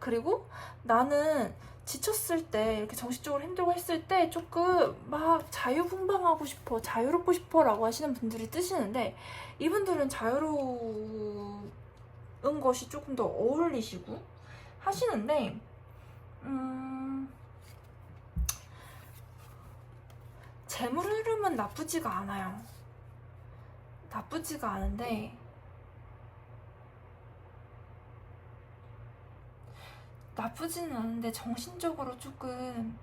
그리고 나는 지쳤을 때 이렇게 정신적으로 힘들고 했을 때 조금 막 자유분방하고 싶어, 자유롭고 싶어 라고 하시는 분들이 뜨시는데, 이분들은 자유로운 것이 조금 더 어울리시고 하시는데 재물 흐름은 나쁘지가 않아요. 나쁘지가 않은데 나쁘지는 않은데 정신적으로 조금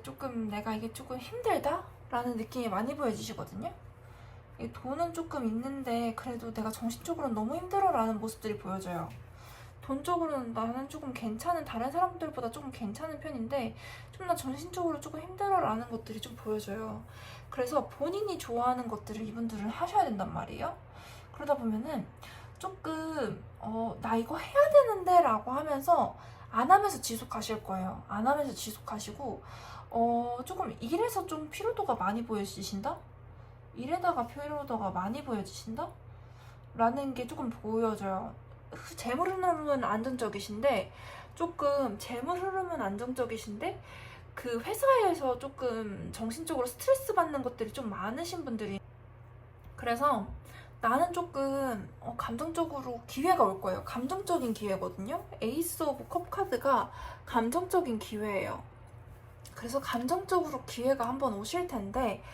조금 내가 이게 조금 힘들다? 라는 느낌이 많이 보여지시거든요. 돈은 조금 있는데 그래도 내가 정신적으로는 너무 힘들어 라는 모습들이 보여져요. 돈적으로는 나는 조금 괜찮은, 다른 사람들보다 조금 괜찮은 편인데 좀 나 정신적으로 조금 힘들어 라는 것들이 좀 보여져요. 그래서 본인이 좋아하는 것들을 이분들은 하셔야 된단 말이에요. 그러다 보면은 조금 나 이거 해야 되는데 라고 하면서 안 하면서 지속하실 거예요. 안 하면서 지속하시고 조금 일에서 좀 피로도가 많이 보여지신다? 일에다가 피로도가 많이 보여지신다? 라는 게 조금 보여져요. 재물 흐름은 안정적이신데 그 회사에서 조금 정신적으로 스트레스 받는 것들이 좀 많으신 분들이, 그래서 나는 조금 감정적으로 기회가 올 거예요. 감정적인 기회거든요. 에이스 오브 컵 카드가 감정적인 기회예요. 그래서 감정적으로 기회가 한번 오실 텐데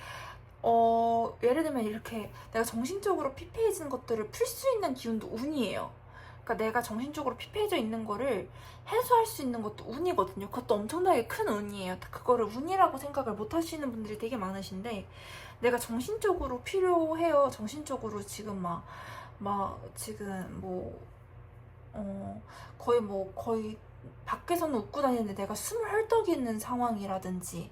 예를 들면 이렇게 내가 정신적으로 피폐해진 것들을 풀 수 있는 기운도 운이에요. 그러니까 내가 정신적으로 피폐해져 있는 거를 해소할 수 있는 것도 운이거든요. 그것도 엄청나게 큰 운이에요. 그거를 운이라고 생각을 못 하시는 분들이 되게 많으신데, 내가 정신적으로 필요해요. 정신적으로 지금 지금 거의 밖에서는 웃고 다니는데 내가 숨을 헐떡이는 상황이라든지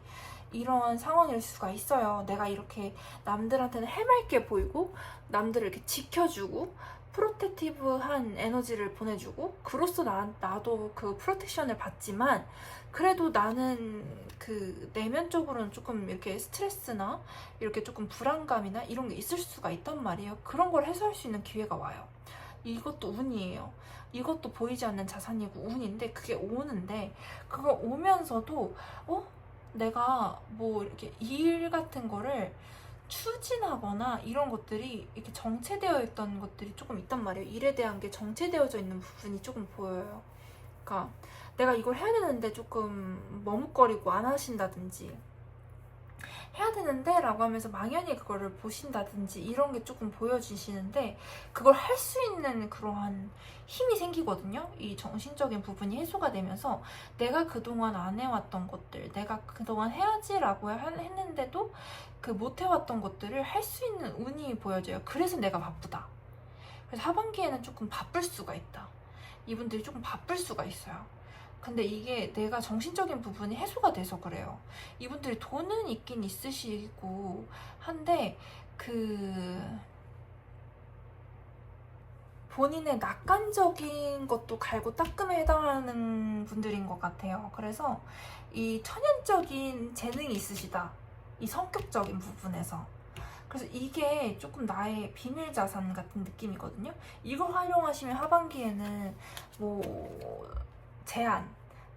이런 상황일 수가 있어요. 내가 이렇게 남들한테는 해맑게 보이고 남들을 이렇게 지켜주고 프로텍티브한 에너지를 보내주고, 그로써 나도 그 프로텍션을 받지만 그래도 나는 그 내면적으로는 조금 이렇게 스트레스나 이렇게 조금 불안감이나 이런 게 있을 수가 있단 말이에요. 그런 걸 해소할 수 있는 기회가 와요. 이것도 운이에요. 이것도 보이지 않는 자산이고 운인데 그게 오는데, 그거 오면서도 내가 이렇게 일 같은 거를 추진하거나 이런 것들이 이렇게 정체되어 있던 것들이 조금 있단 말이에요. 일에 대한 게 정체되어져 있는 부분이 조금 보여요. 그러니까 내가 이걸 해야 되는데 조금 머뭇거리고 안 하신다든지, 해야 되는데 라고 하면서 망연히 그거를 보신다든지 이런 게 조금 보여지시는데, 그걸 할 수 있는 그러한 힘이 생기거든요. 이 정신적인 부분이 해소가 되면서 내가 그동안 안 해왔던 것들, 내가 그동안 해야지라고 했는데도 그 못 해왔던 것들을 할 수 있는 운이 보여져요. 그래서 내가 바쁘다. 그래서 하반기에는 조금 바쁠 수가 있다. 이분들이 조금 바쁠 수가 있어요. 근데 이게 내가 정신적인 부분이 해소가 돼서 그래요. 이분들이 돈은 있긴 있으시고 한데 그 본인의 낙관적인 것도 갈고 닦음에 해당하는 분들인 것 같아요. 그래서 이 천연적인 재능이 있으시다. 이 성격적인 부분에서. 그래서 이게 조금 나의 비밀 자산 같은 느낌이거든요. 이거 활용하시면 하반기에는 뭐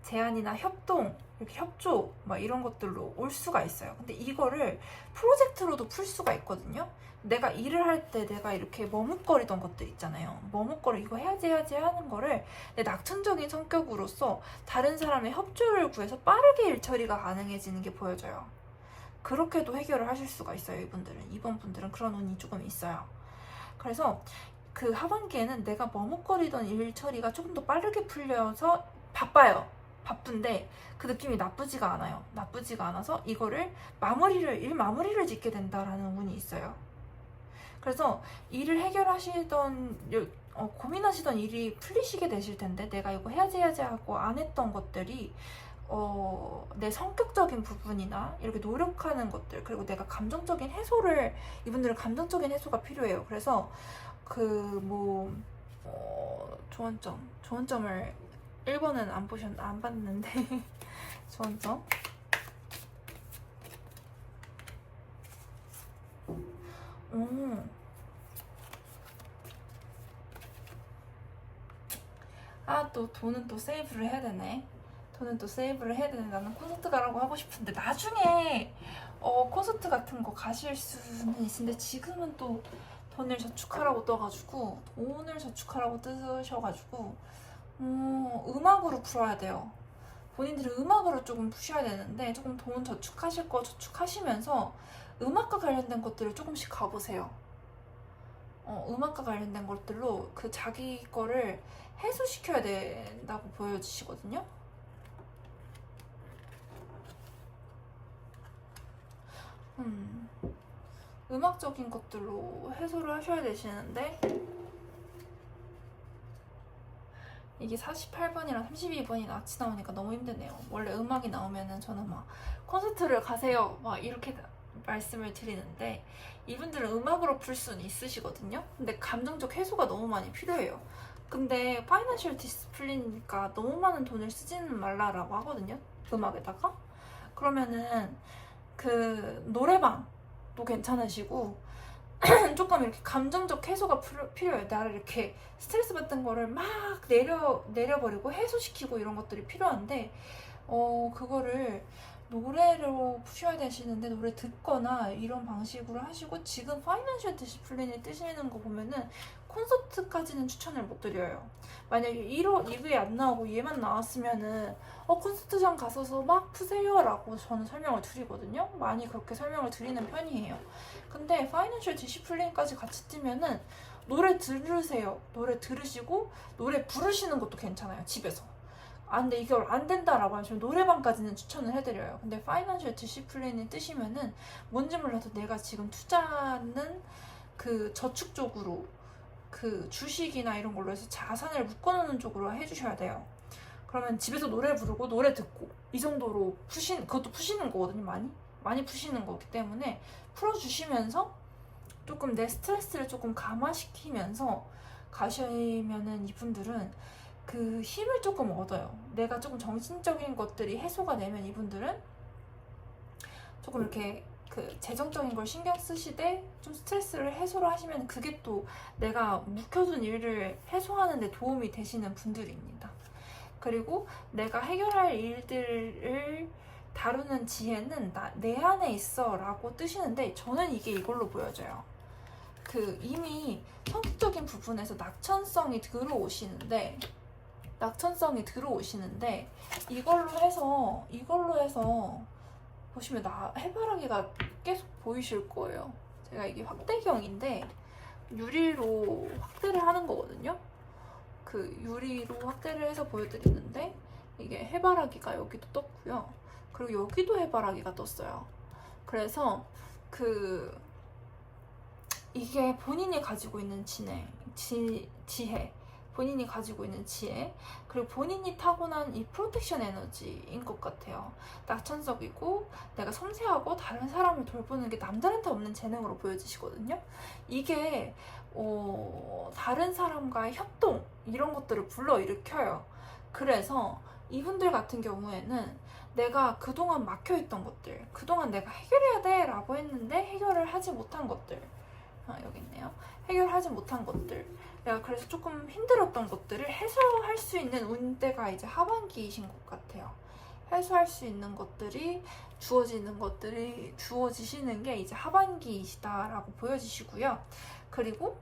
제안이나 협동, 이렇게 협조 막 이런 것들로 올 수가 있어요. 근데 이거를 프로젝트로도 풀 수가 있거든요. 내가 일을 할 때 내가 이렇게 머뭇거리던 것들 있잖아요. 이거 해야지 하는 거를 내 낙천적인 성격으로서 다른 사람의 협조를 구해서 빠르게 일 처리가 가능해지는 게 보여져요. 그렇게도 해결을 하실 수가 있어요. 이번 분들은 그런 운이 조금 있어요. 그래서 그 하반기에는 내가 머뭇거리던 일 처리가 조금 더 빠르게 풀려서 바쁜데 그 느낌이 나쁘지가 않아요. 나쁘지가 않아서 이거를 일 마무리를 짓게 된다라는 운이 있어요. 그래서 일을 고민하시던 일이 풀리시게 되실 텐데, 내가 이거 해야지 하고 안 했던 것들이 내 성격적인 부분이나 이렇게 노력하는 것들, 그리고 내가 이분들은 감정적인 해소가 필요해요. 그래서 조언점을 1번은 안 봤는데 조언점 또 돈은 또 세이브를 해야 되네. 나는 콘서트 가라고 하고 싶은데 나중에 콘서트 같은 거 가실 수는 있는데 지금은 또 돈을 저축하라고 뜨셔가지고 음악으로 풀어야 돼요. 본인들이 음악으로 조금 푸셔야 되는데, 조금 돈 저축하실 거 저축하시면서 음악과 관련된 것들을 조금씩 가보세요. 음악과 관련된 것들로 그 자기 거를 해소시켜야 된다고 보여지시거든요. 음악적인 것들로 해소를 하셔야 되시는데, 이게 48번이랑 32번이 같이 나오니까 너무 힘드네요. 원래 음악이 나오면은 저는 막 콘서트를 가세요 막 이렇게 말씀을 드리는데, 이분들은 음악으로 풀 수는 있으시거든요. 근데 감정적 해소가 너무 많이 필요해요. 근데 파이낸셜 디스플린이니까 너무 많은 돈을 쓰지는 말라라고 하거든요. 음악에다가. 그러면은 그 노래방도 괜찮으시고 조금 이렇게 감정적 해소가 필요해요. 나를 이렇게 스트레스 받던 거를 막 내려버리고 해소시키고 이런 것들이 필요한데, 그거를 노래로 푸셔야 되시는데 노래 듣거나 이런 방식으로 하시고, 지금 파이낸셜 디시플린이 뜨시는 거 보면은 콘서트까지는 추천을 못 드려요. 만약에 2회 안 나오고 얘만 나왔으면은 콘서트장 가서서 막 푸세요 라고 저는 설명을 드리거든요. 많이 그렇게 설명을 드리는 편이에요. 근데 파이낸셜 디시플린까지 같이 뜨면은 노래 들으세요. 노래 들으시고 노래 부르시는 것도 괜찮아요. 집에서. 근데 이게 안 된다라고 하시면 노래방까지는 추천을 해드려요. 근데 파이낸셜 디시플린이 뜨시면은 뭔지 몰라도 내가 지금 투자는 그 저축 쪽으로, 그 주식이나 이런 걸로 해서 자산을 묶어놓는 쪽으로 해주셔야 돼요. 그러면 집에서 노래 부르고 노래 듣고 이 정도로 그것도 푸시는 거거든요. 많이 푸시는 거기 때문에 풀어주시면서 조금 내 스트레스를 조금 감화시키면서 가시면은 이분들은 그 힘을 조금 얻어요. 내가 조금 정신적인 것들이 해소가 되면 이분들은 조금 이렇게 그 재정적인 걸 신경 쓰시되 좀 스트레스를 해소를 하시면 그게 또 내가 묵혀둔 일을 해소하는 데 도움이 되시는 분들입니다. 그리고 내가 해결할 일들을 다루는 지혜는 내 안에 있어 라고 뜨시는데, 저는 이걸로 보여져요. 이미 성격적인 부분에서 낙천성이 들어오시는데 이걸로 해서 보시면 해바라기가 계속 보이실 거예요. 제가 이게 확대경인데 유리로 확대를 하는 거거든요. 그 유리로 확대를 해서 보여드리는데 이게 해바라기가 여기도 떴고요. 그리고 여기도 해바라기가 떴어요. 그래서 이게 본인이 가지고 있는 지혜, 본인이 가지고 있는 지혜, 그리고 본인이 타고난 이 프로텍션 에너지인 것 같아요. 낙천적이고 내가 섬세하고 다른 사람을 돌보는 게 남들한테 없는 재능으로 보여지시거든요. 이게 다른 사람과의 협동 이런 것들을 불러일으켜요. 그래서 이분들 같은 경우에는 내가 그동안 막혀있던 것들, 그동안 내가 해결해야 돼 라고 했는데 해결을 하지 못한 것들, 여기 있네요. 해결하지 못한 것들, 내가 그래서 조금 힘들었던 것들을 해소할 수 있는 운대가 이제 하반기이신 것 같아요. 해소할 수 있는 것들이 주어지시는 게 이제 하반기이시다라고 보여지시고요. 그리고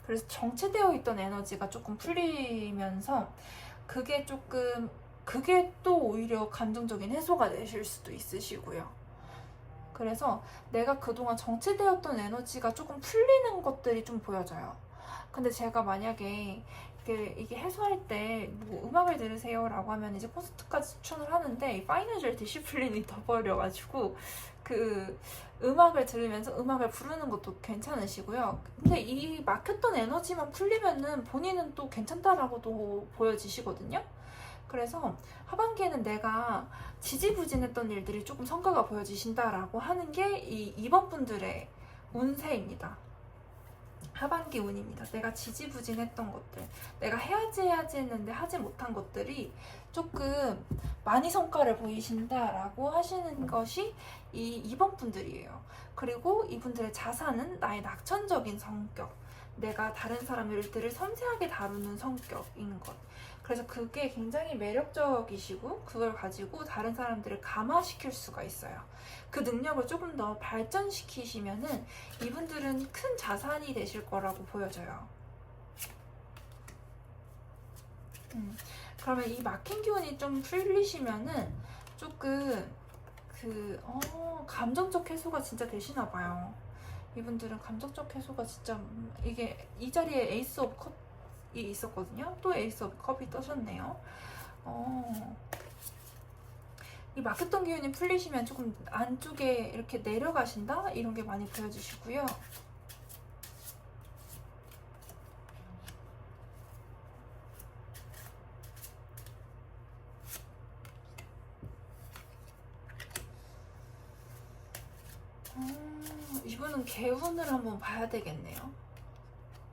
그래서 정체되어 있던 에너지가 조금 풀리면서 그게 또 오히려 감정적인 해소가 되실 수도 있으시고요. 그래서 내가 그동안 정체되었던 에너지가 조금 풀리는 것들이 좀 보여져요. 근데 제가 만약에 이게 해소할 때 뭐 음악을 들으세요 라고 하면 이제 콘서트까지 추천을 하는데 파이낸셜 디시플린이 더 버려가지고 그 음악을 들으면서 음악을 부르는 것도 괜찮으시고요. 근데 이 막혔던 에너지만 풀리면은 본인은 또 괜찮다라고도 보여지시거든요. 그래서 하반기에는 내가 지지부진했던 일들이 조금 성과가 보여지신다라고 하는 게 이 2번 분들의 운세입니다. 하반기 운입니다. 내가 지지부진했던 것들, 내가 해야지 했는데 하지 못한 것들이 조금 많이 성과를 보이신다라고 하시는 것이 이 2번 분들이에요. 그리고 이분들의 자산은 나의 낙천적인 성격, 내가 다른 사람들을 섬세하게 다루는 성격인 것. 그래서 그게 굉장히 매력적이시고 그걸 가지고 다른 사람들을 감화시킬 수가 있어요. 그 능력을 조금 더 발전시키시면은 이분들은 큰 자산이 되실 거라고 보여져요. 그러면 이 막힌 기운이 좀 풀리시면은 조금 감정적 해소가 진짜 되시나 봐요. 이분들은 감정적 해소가 진짜 이게 이 자리에 에이스 오브 컵이 있었거든요. 또 에이스 오브 컵이 떠셨네요. 이 막혔던 기운이 풀리시면 조금 안쪽에 이렇게 내려가신다? 이런 게 많이 보여지시고요. 이분은 개운을 한번 봐야 되겠네요.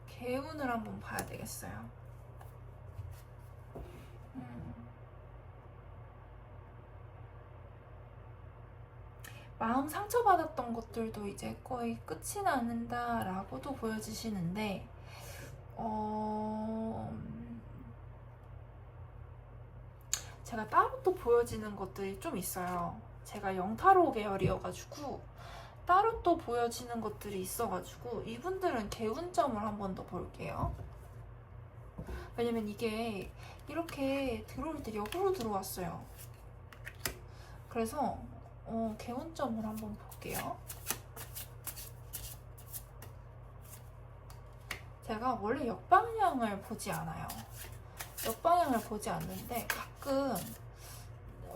개운을 한번 봐야 되겠어요. 마음 상처받았던 것들도 이제 거의 끝이 나는다라고도 보여지시는데 제가 따로 또 보여지는 것들이 좀 있어요. 제가 영타로 계열이어가지고 따로 또 보여지는 것들이 있어가지고 이분들은 개운점을 한 번 더 볼게요. 왜냐면 이게 이렇게 들어올 때 역으로 들어왔어요. 그래서 개운점을 한번 볼게요. 제가 원래 역방향을 보지 않아요. 역방향을 보지 않는데 가끔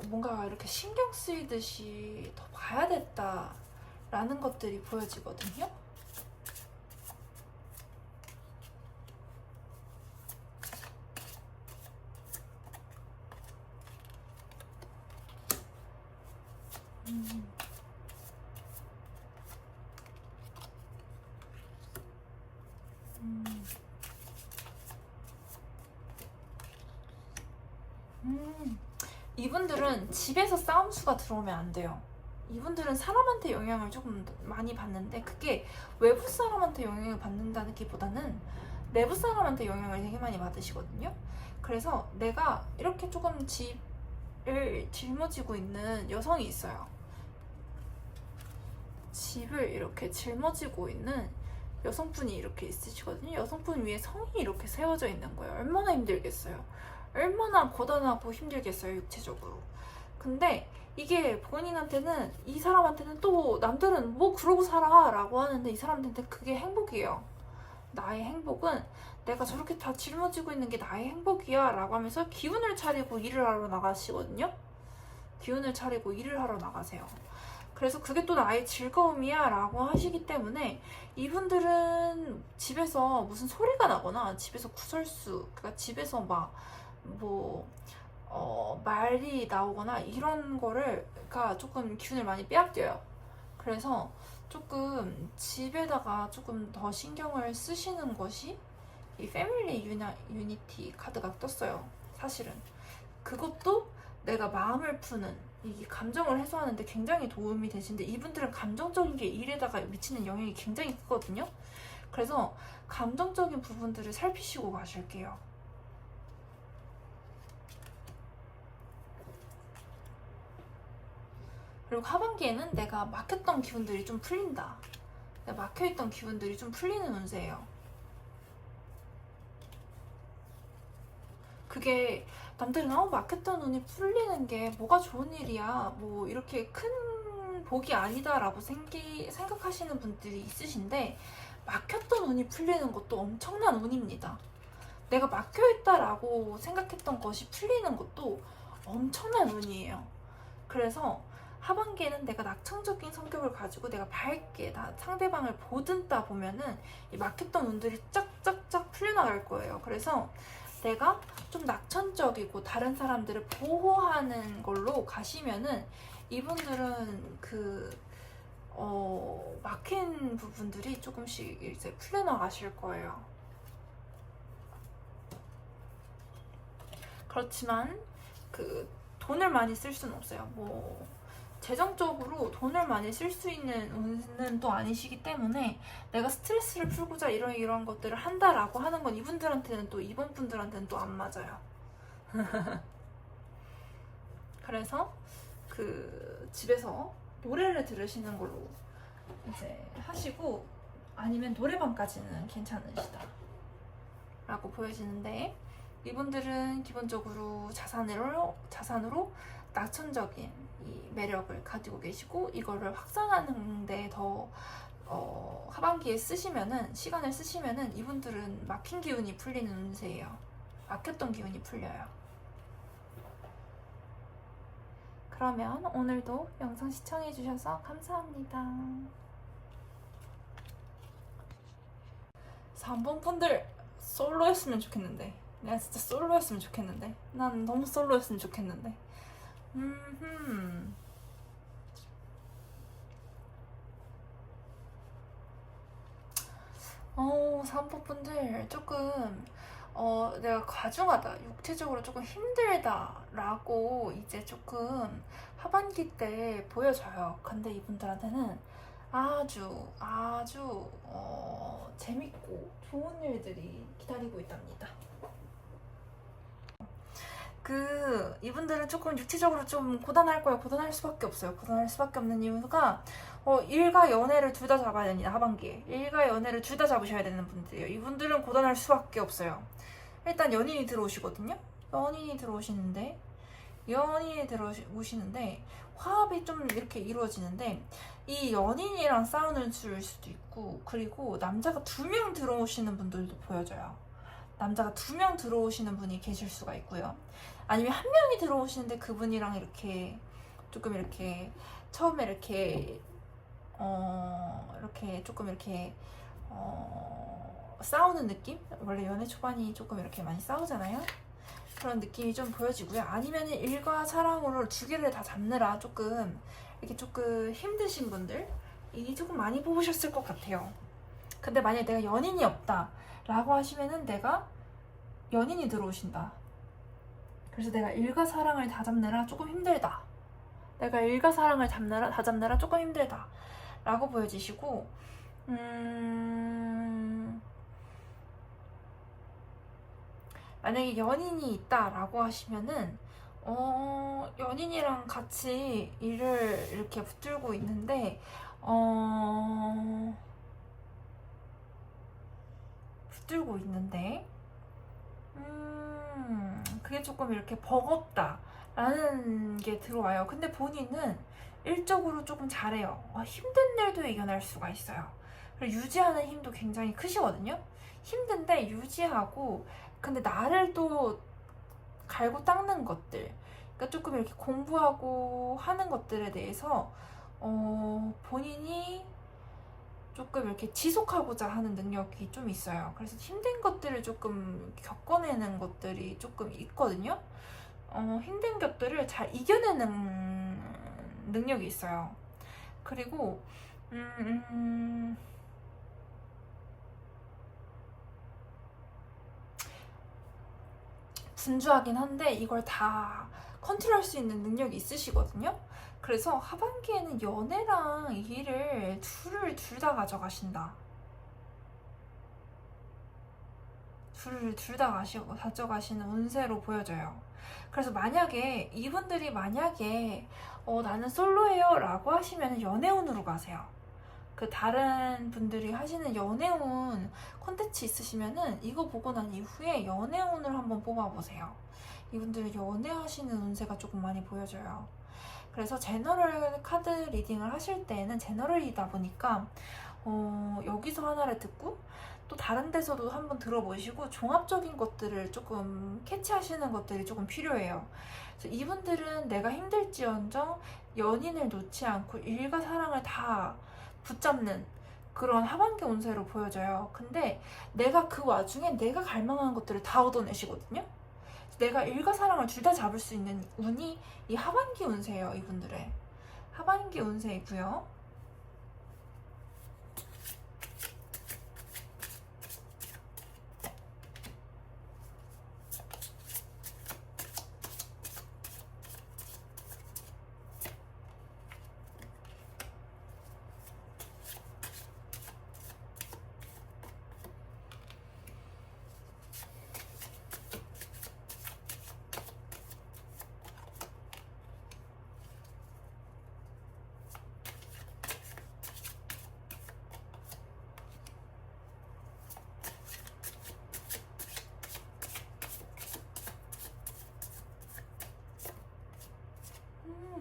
뭔가 이렇게 신경 쓰이듯이 더 봐야겠다라는 것들이 보여지거든요. 이분들은 집에서 싸움수가 들어오면 안 돼요. 이분들은 사람한테 영향을 조금 많이 받는데 그게 외부 사람한테 영향을 받는다는 기보다는 내부 사람한테 영향을 되게 많이 받으시거든요. 그래서 내가 이렇게 조금 집을 짊어지고 있는 여성이 있어요. 집을 이렇게 짊어지고 있는 여성분이 이렇게 있으시거든요. 여성분 위에 성이 이렇게 세워져 있는 거예요. 얼마나 힘들겠어요. 얼마나 고단하고 힘들겠어요, 육체적으로. 근데 이게 본인한테는, 이 사람한테는 또 남들은 뭐 그러고 살아 라고 하는데 이 사람한테는 그게 행복이에요. 나의 행복은 내가 저렇게 다 짊어지고 있는 게 나의 행복이야 라고 하면서 기운을 차리고 일을 하러 나가시거든요. 기운을 차리고 일을 하러 나가세요. 그래서 그게 또 나의 즐거움이야 라고 하시기 때문에 이분들은 집에서 무슨 소리가 나거나 집에서 구설수, 그러니까 집에서 막 뭐 말이 나오거나 이런 거를, 그러니까 조금 기운을 많이 빼앗겨요. 그래서 조금 집에다가 조금 더 신경을 쓰시는 것이, 이 패밀리 유니티 카드가 떴어요. 사실은 그것도 내가 마음을 푸는, 이 감정을 해소하는데 굉장히 도움이 되시는데, 이분들은 감정적인 게 일에다가 미치는 영향이 굉장히 크거든요. 그래서 감정적인 부분들을 살피시고 가실게요. 그리고 하반기에는 내가 막혔던 기운들이 좀 풀린다. 내가 막혀있던 기운들이 좀 풀리는 운세예요. 그게 남들은 막혔던 운이 풀리는 게 뭐가 좋은 일이야, 뭐 이렇게 큰 복이 아니다 라고 생각하시는 분들이 있으신데, 막혔던 운이 풀리는 것도 엄청난 운입니다. 내가 막혀있다 라고 생각했던 것이 풀리는 것도 엄청난 운이에요. 그래서 하반기에는 내가 낙천적인 성격을 가지고 내가 밝게 상대방을 보듬다 보면은 이 막혔던 운들이 쫙쫙쫙 풀려나갈 거예요. 그래서 내가 좀 낙천적이고 다른 사람들을 보호하는 걸로 가시면은 이분들은 막힌 부분들이 조금씩 이제 풀려나가실 거예요. 그렇지만 돈을 많이 쓸 수는 없어요. 뭐 재정적으로 돈을 많이 쓸 수 있는 운은 또 아니시기 때문에 내가 스트레스를 풀고자 이런 것들을 한다라고 하는 건 이분들한테는 또, 이번 분들한테는 또 안 맞아요. 그래서 집에서 노래를 들으시는 걸로 이제 하시고, 아니면 노래방까지는 괜찮으시다 라고 보여지는데, 이분들은 기본적으로 자산으로 낙천적인 이 매력을 가지고 계시고, 이거를 확산하는데 더 하반기에 시간을 쓰시면은 이분들은 막힌 기운이 풀리는 운세예요. 막혔던 기운이 풀려요. 그러면 오늘도 영상 시청해주셔서 감사합니다. 3번 분들 솔로였으면 좋겠는데, 내가 진짜 솔로였으면 좋겠는데, 난 너무 솔로였으면 좋겠는데. 3번 분들 조금 내가 과중하다, 육체적으로 조금 힘들다라고 이제 조금 하반기 때 보여져요. 근데 이분들한테는 아주 재밌고 좋은 일들이 기다리고 있답니다. 이분들은 조금 육체적으로 좀 고단할 거예요. 고단할 수밖에 없어요. 고단할 수밖에 없는 이유가 일과 연애를 둘 다 잡아야 됩니다. 하반기에 일과 연애를 둘 다 잡으셔야 되는 분들이에요. 이분들은 고단할 수밖에 없어요. 일단 연인이 들어오시거든요. 연인이 들어오시는데 화합이 좀 이렇게 이루어지는데, 이 연인이랑 싸우는 수도 있고, 그리고 남자가 2명 들어오시는 분들도 보여져요. 남자가 2명 들어오시는 분이 계실 수가 있고요. 아니면 1명이 들어오시는데 그분이랑 이렇게 조금 이렇게 처음에 이렇게 조금 이렇게 싸우는 느낌? 원래 연애 초반이 조금 이렇게 많이 싸우잖아요. 그런 느낌이 좀 보여지고요. 아니면 일과 사랑으로 2개를 다 잡느라 조금 힘드신 분들이 조금 많이 뽑으셨을 것 같아요. 근데 만약에 내가 연인이 없다 라고 하시면은 내가 연인이 들어오신다. 그래서 내가 일과 사랑을 다 잡느라 조금 힘들다. 내가 일과 사랑을 다 잡느라 조금 힘들다 라고 보여지시고, 만약에 연인이 있다 라고 하시면은 연인이랑 같이 일을 이렇게 붙들고 있는데 그게 조금 이렇게 버겁다 라는 게 들어와요. 근데 본인은 일적으로 조금 잘해요. 힘든 일도 이겨낼 수가 있어요. 그리고 유지하는 힘도 굉장히 크시거든요. 힘든데 유지하고, 근데 나를 또 갈고 닦는 것들, 그러니까 조금 이렇게 공부하고 하는 것들에 대해서 본인이 조금 이렇게 지속하고자 하는 능력이 좀 있어요. 그래서 힘든 것들을 조금 겪어내는 것들이 조금 있거든요. 힘든 것들을 잘 이겨내는 능력이 있어요. 그리고 분주하긴 한데 이걸 다 컨트롤할 수 있는 능력이 있으시거든요. 그래서 하반기에는 연애랑 일을 둘 다 가져가신다. 둘 다 가져가시는 운세로 보여져요. 그래서 만약에 이분들이 나는 솔로예요 라고 하시면 연애운으로 가세요. 그 다른 분들이 하시는 연애운 콘텐츠 있으시면은 이거 보고 난 이후에 연애운을 한번 뽑아보세요. 이분들은 연애하시는 운세가 조금 많이 보여져요. 그래서 제너럴 카드 리딩을 하실 때는 제너럴이다 보니까 여기서 하나를 듣고 또 다른 데서도 한번 들어보시고 종합적인 것들을 조금 캐치하시는 것들이 조금 필요해요. 그래서 이분들은 내가 힘들지언정 연인을 놓지 않고 일과 사랑을 다 붙잡는 그런 하반기 운세로 보여져요. 근데 내가 그 와중에 내가 갈망하는 것들을 다 얻어내시거든요. 내가 일과 사랑을 둘 다 잡을 수 있는 운이 이 하반기 운세예요. 이분들의 하반기 운세이고요.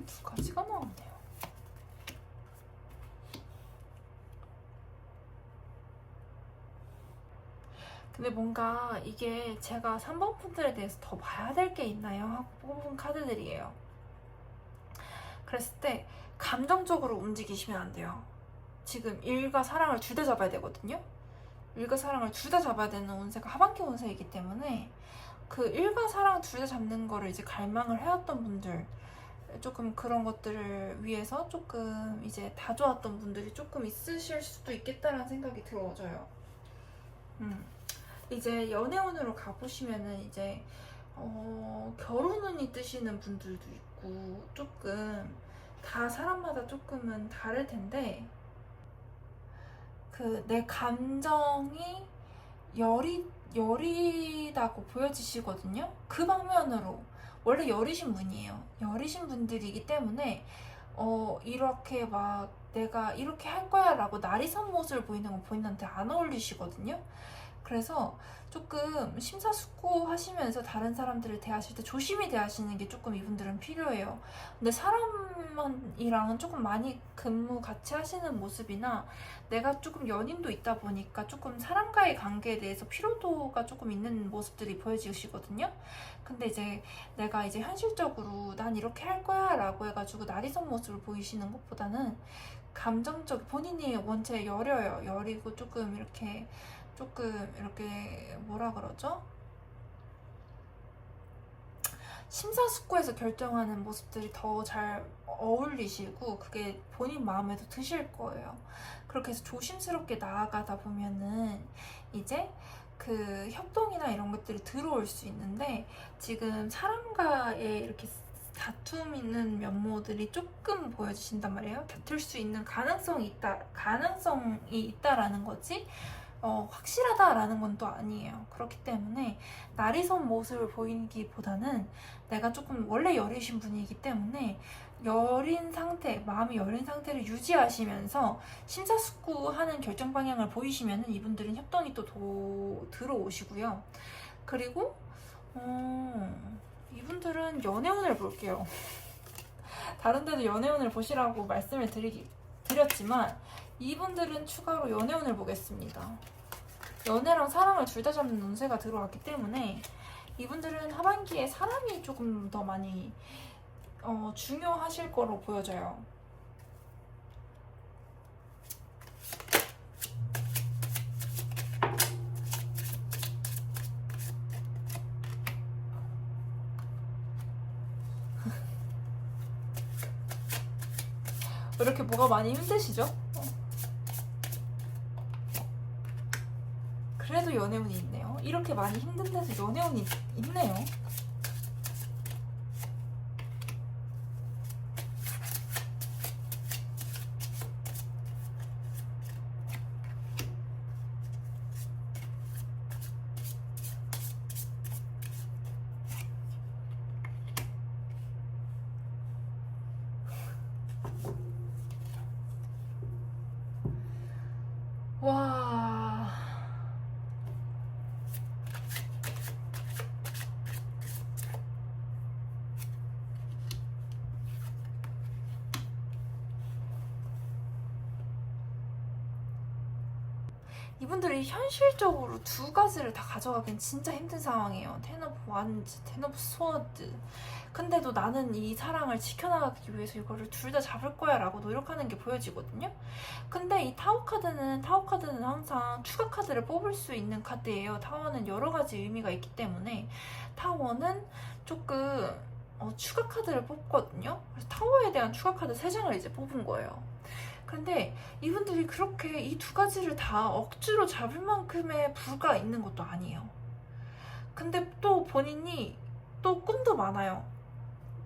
두 가지가 나오네요. 근데 뭔가 이게 제가 3번 분들에 대해서 더 봐야 될 게 있나요? 하고 뽑은 카드들이에요. 그랬을 때 감정적으로 움직이시면 안 돼요. 지금 일과 사랑을 둘 다 잡아야 되거든요. 일과 사랑을 둘 다 잡아야 되는 운세가 하반기 운세이기 때문에 그 일과 사랑 둘 다 잡는 거를 이제 갈망을 해왔던 분들, 조금 그런 것들을 위해서 조금 이제 다져왔던 분들이 조금 있으실 수도 있겠다라는 생각이 들어져요. 이제 연애운으로 가보시면은 이제 결혼운이 뜨시는 분들도 있고 조금 다 사람마다 조금은 다를 텐데 그 내 감정이 여리다고 보여지시거든요. 그 방면으로 원래 여리신 분이에요. 여리신 분들이기 때문에 이렇게 막 내가 이렇게 할 거야 라고 날이 선 모습을 보이는 건 본인한테 안 어울리시거든요. 그래서 조금 심사숙고하시면서 다른 사람들을 대하실 때 조심히 대하시는 게 조금 이분들은 필요해요. 근데 사람이랑은 조금 많이 근무 같이 하시는 모습이나 내가 조금 연인도 있다 보니까 조금 사람과의 관계에 대해서 피로도가 조금 있는 모습들이 보여지시거든요. 근데 이제 내가 이제 현실적으로 난 이렇게 할 거야 라고 해가지고 날이 선 모습을 보이시는 것보다는 감정적, 본인이 원체 여리고 조금 이렇게 뭐라 그러죠? 심사숙고해서 결정하는 모습들이 더 잘 어울리시고 그게 본인 마음에도 드실 거예요. 그렇게 해서 조심스럽게 나아가다 보면은 이제 그 협동이나 이런 것들이 들어올 수 있는데 지금 사람과의 이렇게 다툼 있는 면모들이 조금 보여지신단 말이에요. 다툴 수 있는 가능성이 있다라는 거지 확실하다라는 건 또 아니에요. 그렇기 때문에 날이 선 모습을 보이기보다는 내가 조금 원래 여리신 분이기 때문에 마음이 여린 상태를 유지하시면서 심사숙고하는 결정 방향을 보이시면은 이분들은 협동이 또 들어오시고요. 그리고 이분들은 연애운을 볼게요. 다른 데도 연애운을 보시라고 말씀을 드렸지만 이분들은 추가로 연애운을 보겠습니다. 연애랑 사랑을 둘 다 잡는 운세가 들어왔기 때문에 이분들은 하반기에 사람이 조금 더 많이 중요하실 거로 보여져요. 왜 이렇게 뭐가 많이 힘드시죠? 그래도 연애운이 있네요. 이렇게 많이 힘든데도 연애운이 있네요. 와... 이분들이 현실적으로 두 가지를 다 가져가긴 진짜 힘든 상황이에요. 텐 오브 완즈, 텐 오브 소드. 근데도 나는 이 사랑을 지켜나가기 위해서 이거를 둘 다 잡을 거야 라고 노력하는 게 보여지거든요. 근데 이 타워 카드는 항상 추가 카드를 뽑을 수 있는 카드예요. 타워는 여러 가지 의미가 있기 때문에 타워는 조금 추가 카드를 뽑거든요. 그래서 타워에 대한 추가 카드 3장을 이제 뽑은 거예요. 근데 이분들이 그렇게 이 두 가지를 다 억지로 잡을 만큼의 부가 있는 것도 아니에요. 근데 또 본인이 또 꿈도 많아요.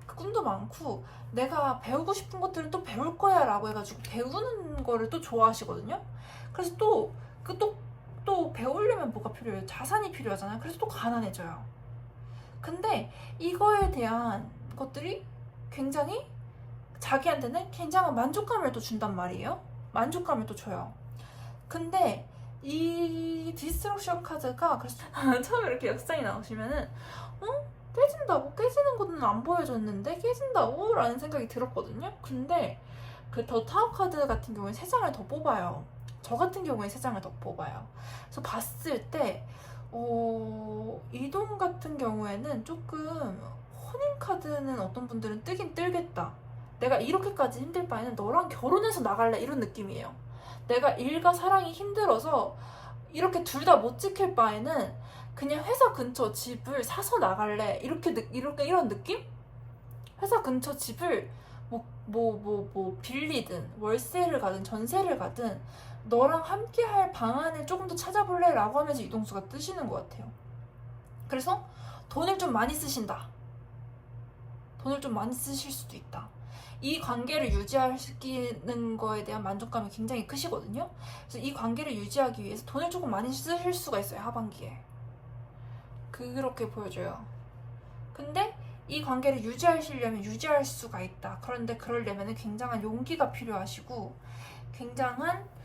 그 꿈도 많고 내가 배우고 싶은 것들은 또 배울 거야 라고 해가지고 배우는 거를 또 좋아하시거든요. 그래서 또 배우려면 뭐가 필요해요? 자산이 필요하잖아요. 그래서 또 가난해져요. 근데 이거에 대한 것들이 굉장히 자기한테는 굉장한 만족감을 또 준단 말이에요. 만족감을 또 줘요. 근데 이 디스트럭션 카드가 그래서 처음에 이렇게 역상이 나오시면은 깨진다고? 깨지는 거는 안 보여줬는데 깨진다고? 라는 생각이 들었거든요. 근데 그 더 타워 카드 같은 경우에 3장을 더 뽑아요. 저 같은 경우에 3장을 더 뽑아요. 그래서 봤을 때 이동 같은 경우에는 조금 혼인 카드는 어떤 분들은 뜨긴 뜨겠다. 내가 이렇게까지 힘들 바에는 너랑 결혼해서 나갈래 이런 느낌이에요. 내가 일과 사랑이 힘들어서 이렇게 둘 다 못 지킬 바에는 그냥 회사 근처 집을 사서 나갈래 이렇게 이런 느낌? 회사 근처 집을 빌리든 월세를 가든 전세를 가든 너랑 함께 할 방안을 조금 더 찾아볼래 라고 하면서 이동수가 뜨시는 것 같아요. 그래서 돈을 좀 많이 쓰신다. 돈을 좀 많이 쓰실 수도 있다. 이 관계를 유지하시는 거에 대한 만족감이 굉장히 크시거든요. 그래서 이 관계를 유지하기 위해서 돈을 조금 많이 쓰실 수가 있어요. 하반기에. 그렇게 보여줘요. 근데 이 관계를 유지하시려면 유지할 수가 있다. 그런데 그러려면 굉장한 용기가 필요하시고 굉장한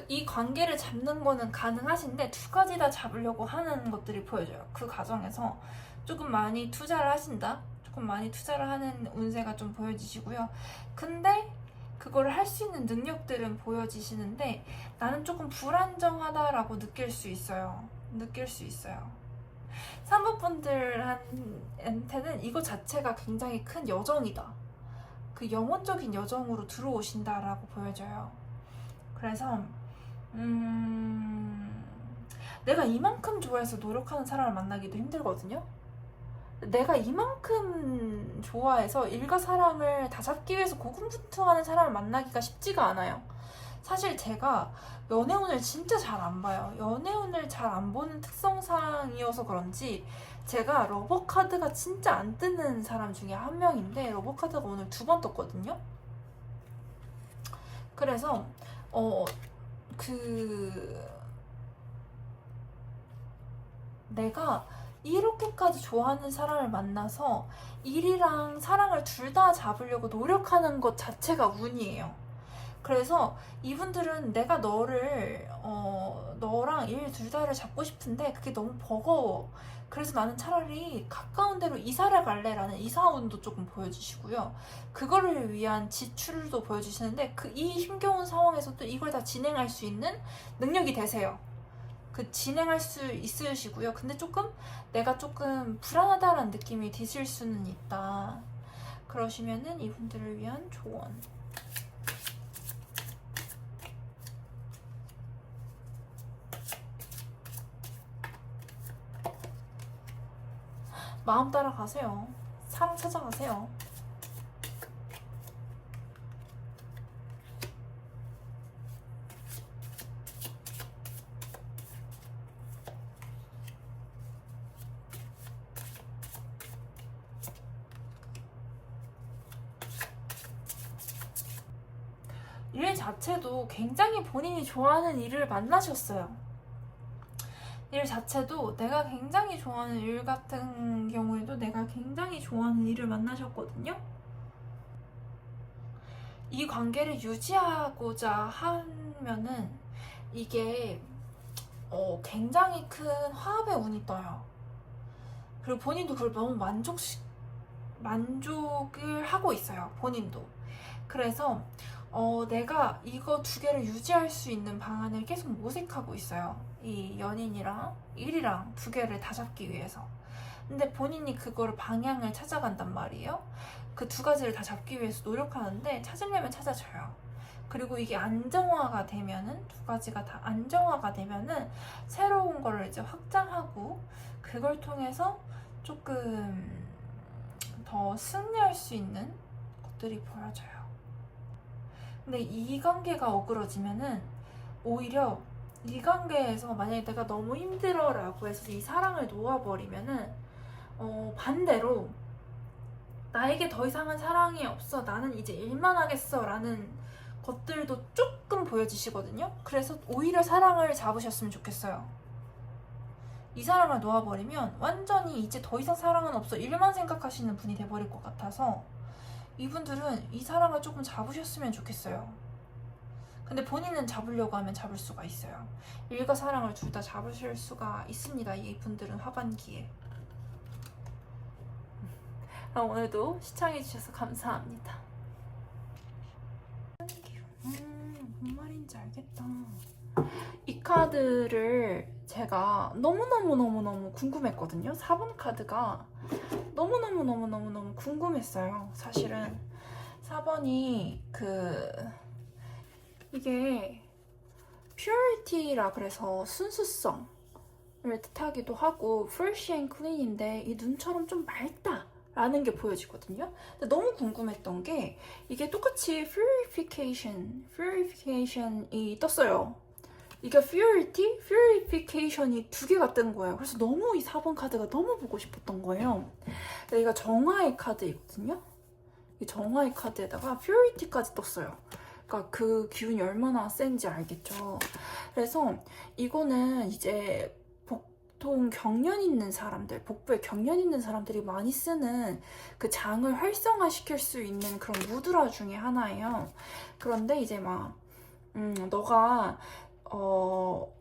이 관계를 잡는 거는 가능하신데 두 가지 다 잡으려고 하는 것들이 보여져요. 그 과정에서 조금 많이 투자를 하신다. 조금 많이 투자를 하는 운세가 좀 보여지시고요. 근데 그걸 할 수 있는 능력들은 보여지시는데 나는 조금 불안정하다라고 느낄 수 있어요. 3번분들한테는 이거 자체가 굉장히 큰 여정이다. 그 영혼적인 여정으로 들어오신다라고 보여져요. 그래서 내가 이만큼 좋아해서 노력하는 사람을 만나기도 힘들거든요. 내가 이만큼 좋아해서 일과 사랑을 다 잡기 위해서 고군분투하는 사람을 만나기가 쉽지가 않아요. 사실 제가 연애운을 진짜 잘 안 봐요. 연애운을 잘 안 보는 특성상이어서 그런지 제가 러버카드가 진짜 안 뜨는 사람 중에 한 명인데 러버카드가 오늘 2번 떴거든요. 그래서 내가 이렇게까지 좋아하는 사람을 만나서 일이랑 사랑을 둘 다 잡으려고 노력하는 것 자체가 운이에요. 그래서 이분들은 내가 너를 너랑 일 둘 다를 잡고 싶은데 그게 너무 버거워. 그래서 나는 차라리 가까운 데로 이사를 갈래라는 이사운도 조금 보여주시고요. 그거를 위한 지출도 보여주시는데 이 힘겨운 상황에서도 이걸 다 진행할 수 있는 능력이 되세요. 그 진행할 수 있으시고요. 근데 조금 내가 조금 불안하다라는 느낌이 드실 수는 있다. 그러시면은 이분들을 위한 조언. 마음 따라가세요. 사랑 찾아가세요. 일 자체도 굉장히 본인이 좋아하는 일을 만나셨어요. 일 자체도 내가 굉장히 좋아하는 일 같은 경우에도 내가 굉장히 좋아하는 일을 만나셨거든요. 이 관계를 유지하고자 하면은 이게 굉장히 큰 화합의 운이 떠요. 그리고 본인도 그걸 너무 만족을 하고 있어요. 본인도. 그래서 내가 이거 두 개를 유지할 수 있는 방안을 계속 모색하고 있어요. 이 연인이랑 일이랑 두 개를 다 잡기 위해서. 근데 본인이 그거를 방향을 찾아간단 말이에요. 그 두 가지를 다 잡기 위해서 노력하는데 찾으려면 찾아져요. 그리고 이게 안정화가 되면은 두 가지가 다 안정화가 되면은 새로운 거를 이제 확장하고 그걸 통해서 조금 더 승리할 수 있는 것들이 보여져요. 근데 이 관계가 어그러지면은 오히려 이 관계에서 만약에 내가 너무 힘들어 라고 해서 이 사랑을 놓아버리면은 반대로 나에게 더 이상은 사랑이 없어, 나는 이제 일만 하겠어 라는 것들도 조금 보여지시거든요. 그래서 오히려 사랑을 잡으셨으면 좋겠어요. 이 사랑을 놓아버리면 완전히 이제 더 이상 사랑은 없어, 일만 생각하시는 분이 돼버릴 것 같아서 이분들은 이 사랑을 조금 잡으셨으면 좋겠어요. 근데 본인은 잡으려고 하면 잡을 수가 있어요. 일과 사랑을 둘 다 잡으실 수가 있습니다. 이분들은 하반기에. 그럼 오늘도 시청해주셔서 감사합니다. 뭔 말인지 알겠다. 이 카드를 제가 너무너무 궁금했거든요. 4번 카드가 너무너무 궁금했어요. 사실은 4번이 이게 purity라 그래서 순수성을 뜻하기도 하고 fresh and clean인데 이 눈처럼 좀 맑다 라는 게 보여지거든요. 근데 너무 궁금했던 게 이게 똑같이 purification이 떴어요. 이게 purification이 두 개가 뜬 거예요. 그래서 너무 이 4번 카드가 너무 보고 싶었던 거예요. 근데 이거 정화의 카드이거든요. 이 정화의 카드에다가 purity까지 떴어요. 그러니까 그 기운이 얼마나 센지 알겠죠. 그래서 이거는 이제 보통 경련 있는 사람들, 복부에 경련 있는 사람들이 많이 쓰는 그 장을 활성화시킬 수 있는 그런 무드라 중에 하나예요. 그런데 이제 너가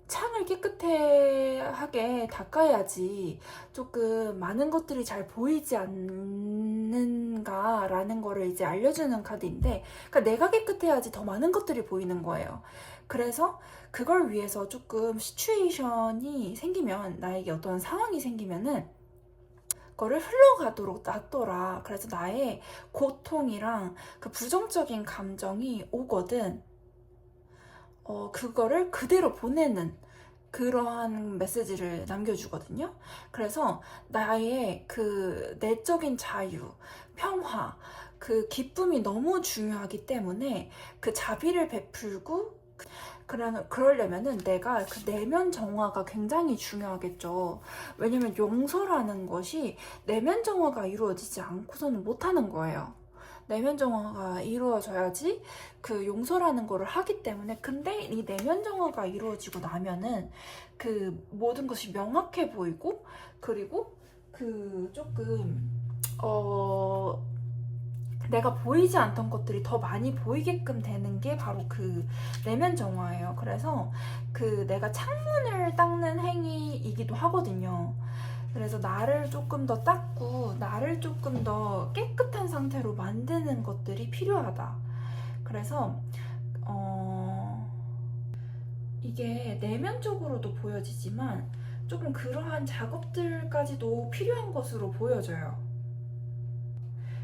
창을 깨끗하게 닦아야지 조금 많은 것들이 잘 보이지 않는가라는 거를 이제 알려주는 카드인데, 그러니까 내가 깨끗해야지 더 많은 것들이 보이는 거예요. 그래서 그걸 위해서 조금 시츄에이션이 생기면, 나에게 어떤 상황이 생기면은 그거를 흘러가도록 놔둬라. 그래서 나의 고통이랑 그 부정적인 감정이 오거든. 그거를 그대로 보내는 그러한 메시지를 남겨주거든요. 그래서 나의 그 내적인 자유, 평화, 그 기쁨이 너무 중요하기 때문에 그 자비를 베풀고 그러려면은 내가 그 내면 정화가 굉장히 중요하겠죠. 왜냐면 용서라는 것이 내면 정화가 이루어지지 않고서는 못하는 거예요. 내면 정화가 이루어져야지 그 용서라는 거를 하기 때문에. 근데 이 내면 정화가 이루어지고 나면은 그 모든 것이 명확해 보이고, 그리고 그 조금 내가 보이지 않던 것들이 더 많이 보이게끔 되는 게 바로 그 내면 정화예요. 그래서 그 내가 창문을 닦는 행위이기도 하거든요. 그래서 나를 조금 더 닦고 나를 조금 더 깨끗한 상태로 만드는 것들이 필요하다. 그래서 이게 내면적으로도 보여지지만 조금 그러한 작업들까지도 필요한 것으로 보여져요.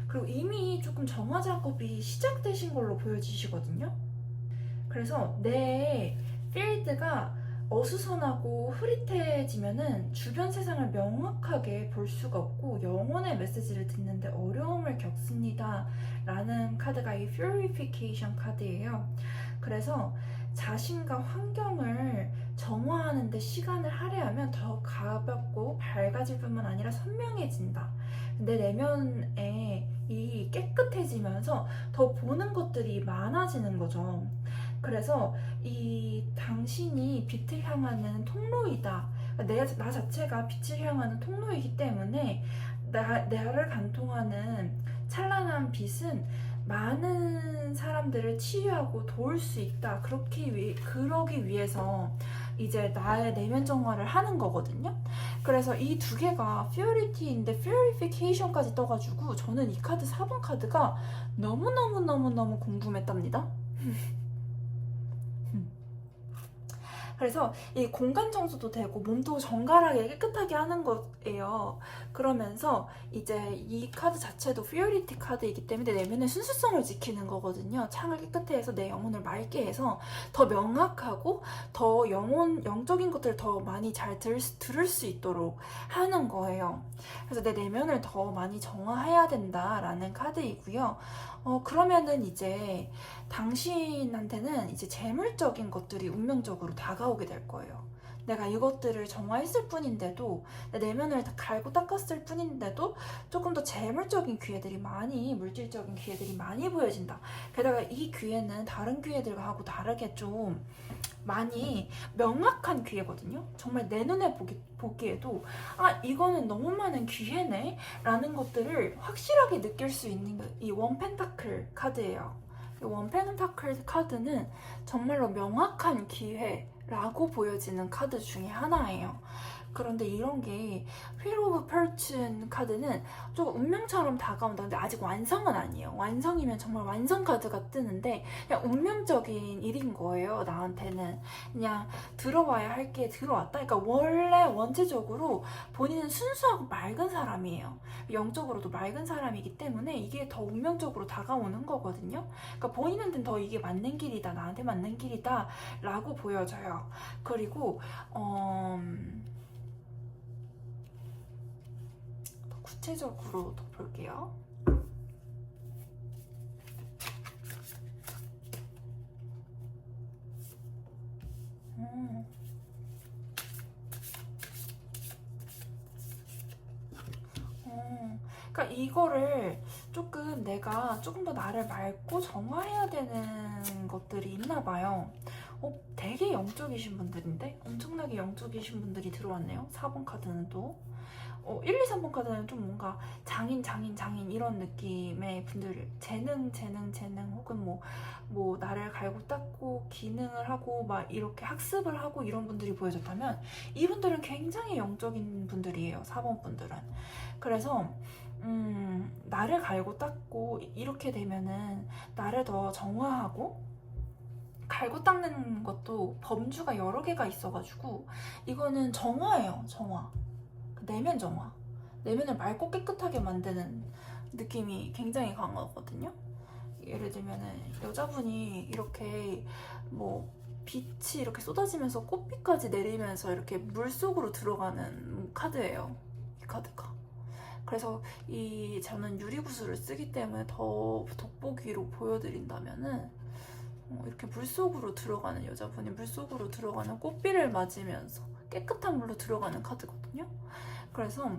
그리고 이미 조금 정화 작업이 시작되신 걸로 보여지시거든요. 그래서 내 필드가 어수선하고 흐릿해지면은 주변 세상을 명확하게 볼 수가 없고 영혼의 메시지를 듣는데 어려움을 겪습니다 라는 카드가 이 Purification 카드예요. 그래서 자신과 환경을 정화하는 데 시간을 할애하면 더 가볍고 밝아질 뿐만 아니라 선명해진다. 내 내면에 이 깨끗해지면서 더 보는 것들이 많아지는 거죠. 그래서 이 당신이 빛을 향하는 통로이다. 나 자체가 빛을 향하는 통로이기 때문에 나를 관통하는 찬란한 빛은 많은 사람들을 치유하고 도울 수 있다. 그러기 위해서 이제 나의 내면 정화를 하는 거거든요. 그래서 이 두 개가 Purity인데 Purification까지 떠가지고 저는 이 카드 4번 카드가 너무너무너무너무 궁금했답니다. 그래서 이 공간 청소도 되고 몸도 정갈하게 깨끗하게 하는 거예요. 그러면서 이제 이 카드 자체도 Purity 카드이기 때문에 내면의 순수성을 지키는 거거든요. 창을 깨끗게 해서 내 영혼을 맑게 해서 더 명확하고 더 영적인 것들을 더 많이 잘 들을 수 있도록 하는 거예요. 그래서 내 내면을 더 많이 정화해야 된다라는 카드이고요. 그러면은 이제 당신한테는 이제 재물적인 것들이 운명적으로 다가오게 될 거예요. 내가 이것들을 정화했을 뿐인데도, 내 내면을 다 갈고 닦았을 뿐인데도 조금 더 재물적인 기회들이 물질적인 기회들이 많이 보여진다. 게다가 이 기회는 다른 기회들하고 다르게 좀 많이 명확한 기회거든요. 정말 내 눈에 보기에도 이거는 너무 많은 기회네 라는 것들을 확실하게 느낄 수 있는 게 이 원펜타클 카드예요. 이 원펜타클 카드는 정말로 명확한 기회라고 보여지는 카드 중에 하나예요. 그런데 이런 게 Wheel of Fortune 카드는 좀 운명처럼 다가온다. 근데 아직 완성은 아니에요. 완성이면 정말 완성 카드가 뜨는데 그냥 운명적인 일인 거예요. 나한테는 그냥 들어와야 할 게 들어왔다. 그러니까 원래 원체적으로 본인은 순수하고 맑은 사람이에요. 영적으로도 맑은 사람이기 때문에 이게 더 운명적으로 다가오는 거거든요. 그러니까 본인한테는 더 이게 맞는 길이다, 나한테 맞는 길이다 라고 보여져요. 그리고 구체적으로 더 볼게요. 그러니까 이거를 내가 조금 더 나를 맑고 정화해야 되는 것들이 있나 봐요. 되게 영적이신 분들인데? 엄청나게 영적이신 분들이 들어왔네요. 4번 카드는 또. 1, 2, 3번 카드는 좀 뭔가 장인 이런 느낌의 분들, 재능 혹은 뭐 나를 갈고 닦고 기능을 하고 막 이렇게 학습을 하고 이런 분들이 보여졌다면 이분들은 굉장히 영적인 분들이에요. 4번 분들은. 그래서 나를 갈고 닦고 이렇게 되면은 나를 더 정화하고, 갈고 닦는 것도 범주가 여러 개가 있어가지고 이거는 정화예요. 정화. 내면 정화. 내면을 맑고 깨끗하게 만드는 느낌이 굉장히 강하거든요. 예를 들면은 여자분이 이렇게 빛이 이렇게 쏟아지면서 꽃빛까지 내리면서 이렇게 물속으로 들어가는 카드예요. 이 카드가. 그래서 저는 유리구슬을 쓰기 때문에 더 돋보기로 보여드린다면은 이렇게 물속으로 들어가는 여자분이 물속으로 들어가는 꽃비를 맞으면서 깨끗한 물로 들어가는 카드거든요. 그래서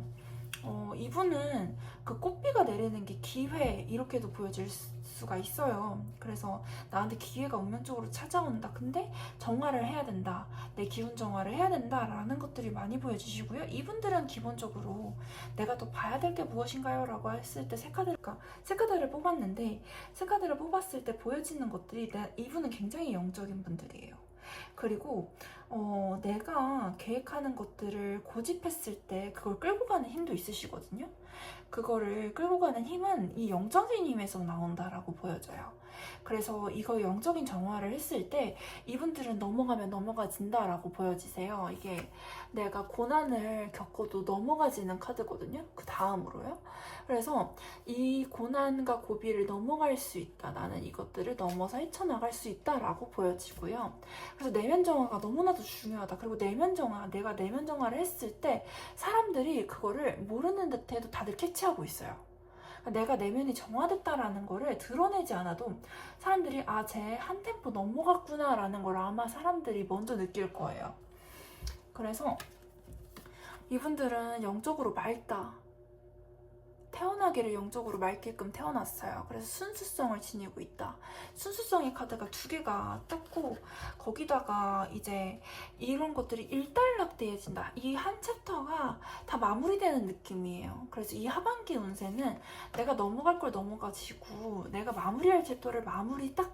이분은 그 꽃비가 내리는 게 기회 이렇게도 보여질 수가 있어요. 그래서 나한테 기회가 운명적으로 찾아온다. 근데 정화를 해야 된다. 내 기운 정화를 해야 된다. 라는 것들이 많이 보여지시고요. 이분들은 기본적으로 내가 또 봐야 될 게 무엇인가요? 라고 했을 때 세 카드를 뽑았는데 세 카드를 뽑았을 때 보여지는 것들이 이분은 굉장히 영적인 분들이에요. 그리고 내가 계획하는 것들을 고집했을 때 그걸 끌고 가는 힘도 있으시거든요. 그거를 끌고 가는 힘은 이 영적인 힘에서 나온다라고 보여져요. 그래서 이거 영적인 정화를 했을 때 이분들은 넘어가면 넘어가진다라고 보여지세요. 이게 내가 고난을 겪어도 넘어가지는 카드거든요. 그 다음으로요. 그래서 이 고난과 고비를 넘어갈 수 있다. 나는 이것들을 넘어서 헤쳐나갈 수 있다라고 보여지고요. 그래서 내면 정화가 너무나도 중요하다. 그리고 내면 정화, 내가 내면 정화를 했을 때 사람들이 그거를 모르는 듯해도 다들 캐치하고 있어요. 내가 내면이 정화됐다라는 거를 드러내지 않아도 사람들이 아, 쟤 한 템포 넘어갔구나 라는 걸 아마 사람들이 먼저 느낄 거예요. 그래서 이분들은 영적으로 맑다. 태어나기를 영적으로 맑게끔 태어났어요. 그래서 순수성을 지니고 있다. 순수성의 카드가 2개가 떴고 거기다가 이제 이런 것들이 일단락되어진다. 이 한 챕터가 다 마무리되는 느낌이에요. 그래서 이 하반기 운세는 내가 넘어갈 걸 넘어가지고 내가 마무리할 챕터를 마무리 딱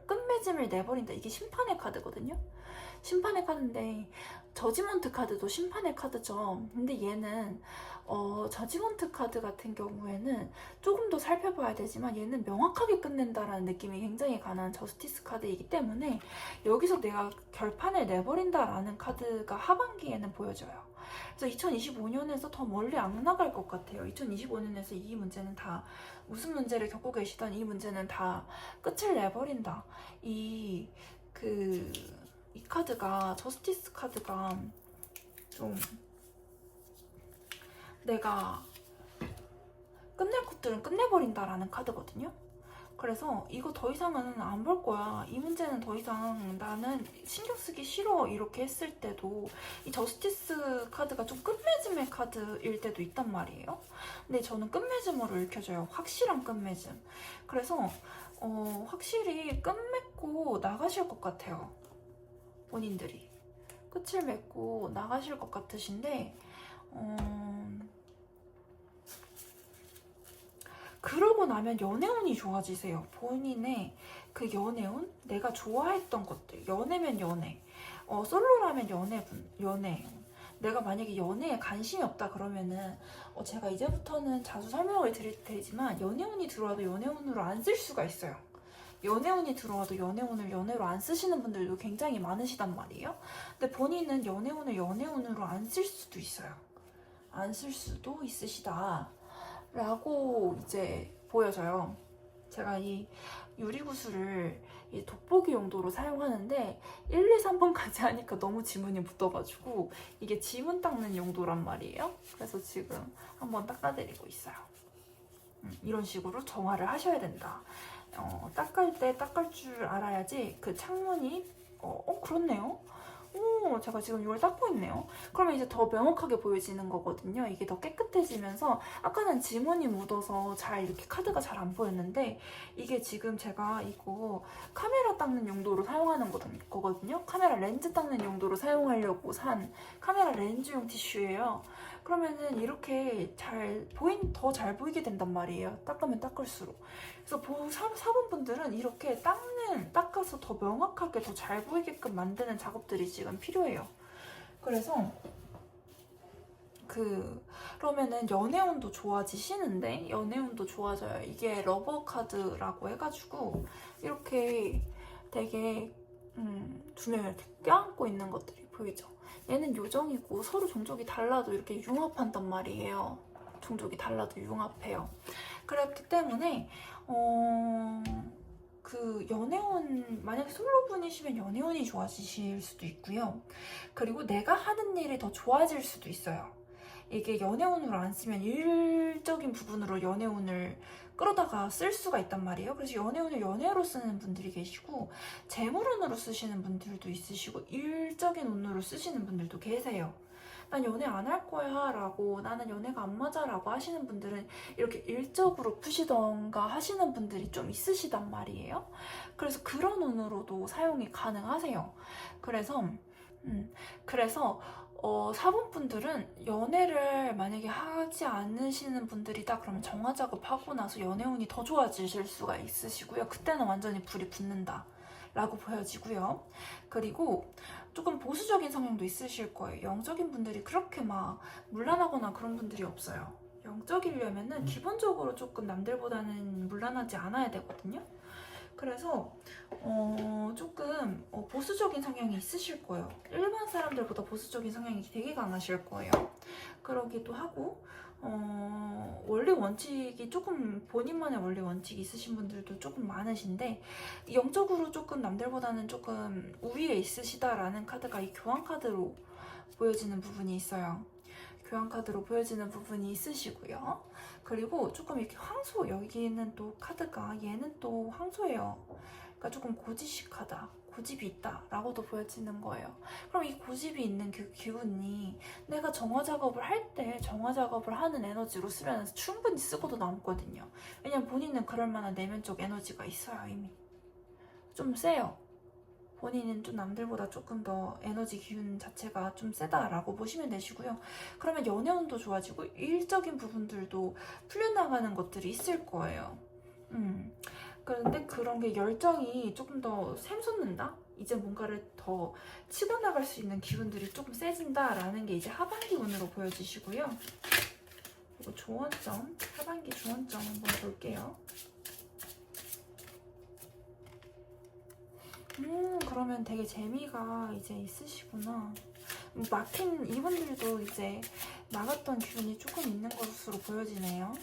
끝맺음을 내버린다. 이게 심판의 카드거든요. 심판의 카드인데 저지먼트 카드도 심판의 카드죠. 근데 얘는 저지먼트 카드 같은 경우에는 조금 더 살펴봐야 되지만 얘는 명확하게 끝낸다라는 느낌이 굉장히 강한 저스티스 카드이기 때문에 여기서 내가 결판을 내버린다라는 카드가 하반기에는 보여져요. 그래서 2025년에서 더 멀리 안 나갈 것 같아요. 2025년에서 이 문제는 다 무슨 문제를 겪고 계시던 이 문제는 다 끝을 내버린다. 이 카드가 저스티스 카드가 좀 내가 끝낼 것들은 끝내버린다라는 카드거든요. 그래서 이거 더 이상은 안 볼 거야. 이 문제는 더 이상 나는 신경 쓰기 싫어. 이렇게 했을 때도 이 저스티스 카드가 좀 끝맺음의 카드일 때도 있단 말이에요. 근데 저는 끝맺음으로 읽혀져요. 확실한 끝맺음. 그래서 확실히 끝맺고 나가실 것 같아요. 본인들이 끝을 맺고 나가실 것 같으신데 그러고 나면 연애운이 좋아지세요. 본인의 그 연애운, 내가 좋아했던 것들, 연애면 연애, 솔로라면 연애. 내가 만약에 연애에 관심이 없다 그러면은 제가 이제부터는 자주 설명을 드릴 테지만 연애운이 들어와도 연애운으로 안 쓸 수가 있어요. 연애운이 들어와도 연애운을 연애로 안 쓰시는 분들도 굉장히 많으시단 말이에요. 근데 본인은 연애운을 연애운으로 안 쓸 수도 있어요. 안 쓸 수도 있으시다 라고 이제 보여져요. 제가 이 유리구슬을 이 돋보기 용도로 사용하는데 1, 2, 3번까지 하니까 너무 지문이 붙어가지고 이게 지문 닦는 용도란 말이에요. 그래서 지금 한번 닦아드리고 있어요. 이런 식으로 정화를 하셔야 된다. 닦을 때 닦을 줄 알아야지 그 창문이 그렇네요. 제가 지금 이걸 닦고 있네요. 그러면 이제 더 명확하게 보여지는 거거든요. 이게 더 깨끗해지면서 아까는 지문이 묻어서 잘 이렇게 카드가 잘 안 보였는데 이게 지금 제가 이거 카메라 닦는 용도로 사용하는 거거든요. 카메라 렌즈 닦는 용도로 사용하려고 산 카메라 렌즈용 티슈예요. 그러면은 이렇게 더 잘 보이게 된단 말이에요. 닦으면 닦을수록. 그래서 사본분들은 이렇게 닦아서 더 명확하게 더 잘 보이게끔 만드는 작업들이 지금 필요해요. 그래서 그러면은 연애운도 좋아지시는데 연애운도 좋아져요. 이게 러버 카드라고 해가지고 이렇게 되게 2명을 이렇게 껴안고 있는 것들이 보이죠. 얘는 요정이고 서로 종족이 달라도 이렇게 융합한단 말이에요. 종족이 달라도 융합해요. 그렇기 때문에 그 연애운, 만약에 솔로분이시면 연애운이 좋아지실 수도 있고요. 그리고 내가 하는 일이 더 좋아질 수도 있어요. 이게 연애운으로 안 쓰면 일적인 부분으로 연애운을 끌어다가 쓸 수가 있단 말이에요. 그래서 연애운을 연애로 쓰는 분들이 계시고 재물운으로 쓰시는 분들도 있으시고 일적인 운으로 쓰시는 분들도 계세요. 난 연애 안 할 거야 라고, 나는 연애가 안 맞아 라고 하시는 분들은 이렇게 일적으로 푸시던가 하시는 분들이 좀 있으시단 말이에요. 그래서 그런 운으로도 사용이 가능하세요. 그래서 그래서 4번 분들은 연애를 만약에 하지 않으시는 분들이다 그러면 정화 작업하고 나서 연애운이 더 좋아지실 수가 있으시고요. 그때는 완전히 불이 붙는다 라고 보여지고요. 그리고 조금 보수적인 성향도 있으실 거예요. 영적인 분들이 그렇게 막 문란하거나 그런 분들이 없어요. 영적이려면은 기본적으로 조금 남들보다는 문란하지 않아야 되거든요. 그래서 조금 보수적인 성향이 있으실 거예요. 일반 사람들보다 보수적인 성향이 되게 강하실 거예요. 그러기도 하고 원리 원칙이 조금, 본인만의 원리 원칙이 있으신 분들도 조금 많으신데, 영적으로 조금 남들보다는 조금 우위에 있으시다라는 카드가 이 교환 카드로 보여지는 부분이 있어요. 교환 카드로 보여지는 부분이 있으시고요. 그리고 조금 이렇게 황소, 여기는 또 카드가, 얘는 또 황소예요. 그러니까 조금 고지식하다, 고집이 있다 라고도 보여지는 거예요. 그럼 이 고집이 있는 그 기운이 내가 정화 작업을 할 때 정화 작업을 하는 에너지로 쓰면 충분히 쓰고도 남거든요. 왜냐면 본인은 그럴 만한 내면적 에너지가 있어요. 이미 좀 세요. 본인은 좀 남들보다 조금 더 에너지 기운 자체가 좀 세다라고 보시면 되시고요. 그러면 연애운도 좋아지고 일적인 부분들도 풀려나가는 것들이 있을 거예요. 그런데 그런 게 열정이 조금 더 샘솟는다? 이제 뭔가를 더 치고 나갈 수 있는 기운들이 조금 세진다라는 게 이제 하반기 운으로 보여지시고요. 그리고 조언점, 하반기 조언점 한번 볼게요. 그러면 되게 재미가 이제 있으시구나. 막힌, 이분들도 이제 막았던 기운이 조금 있는 것으로 보여지네요.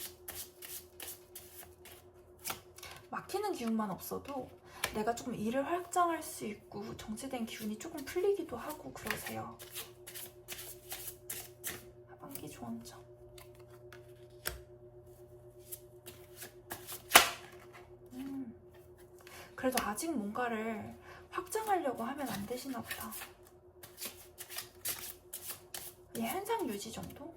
막히는 기운만 없어도 내가 조금 일을 확장할 수 있고 정체된 기운이 조금 풀리기도 하고 그러세요. 하반기 조언점. 그래도 아직 뭔가를 확장하려고 하면 안 되시나 보다. 현상 유지 정도?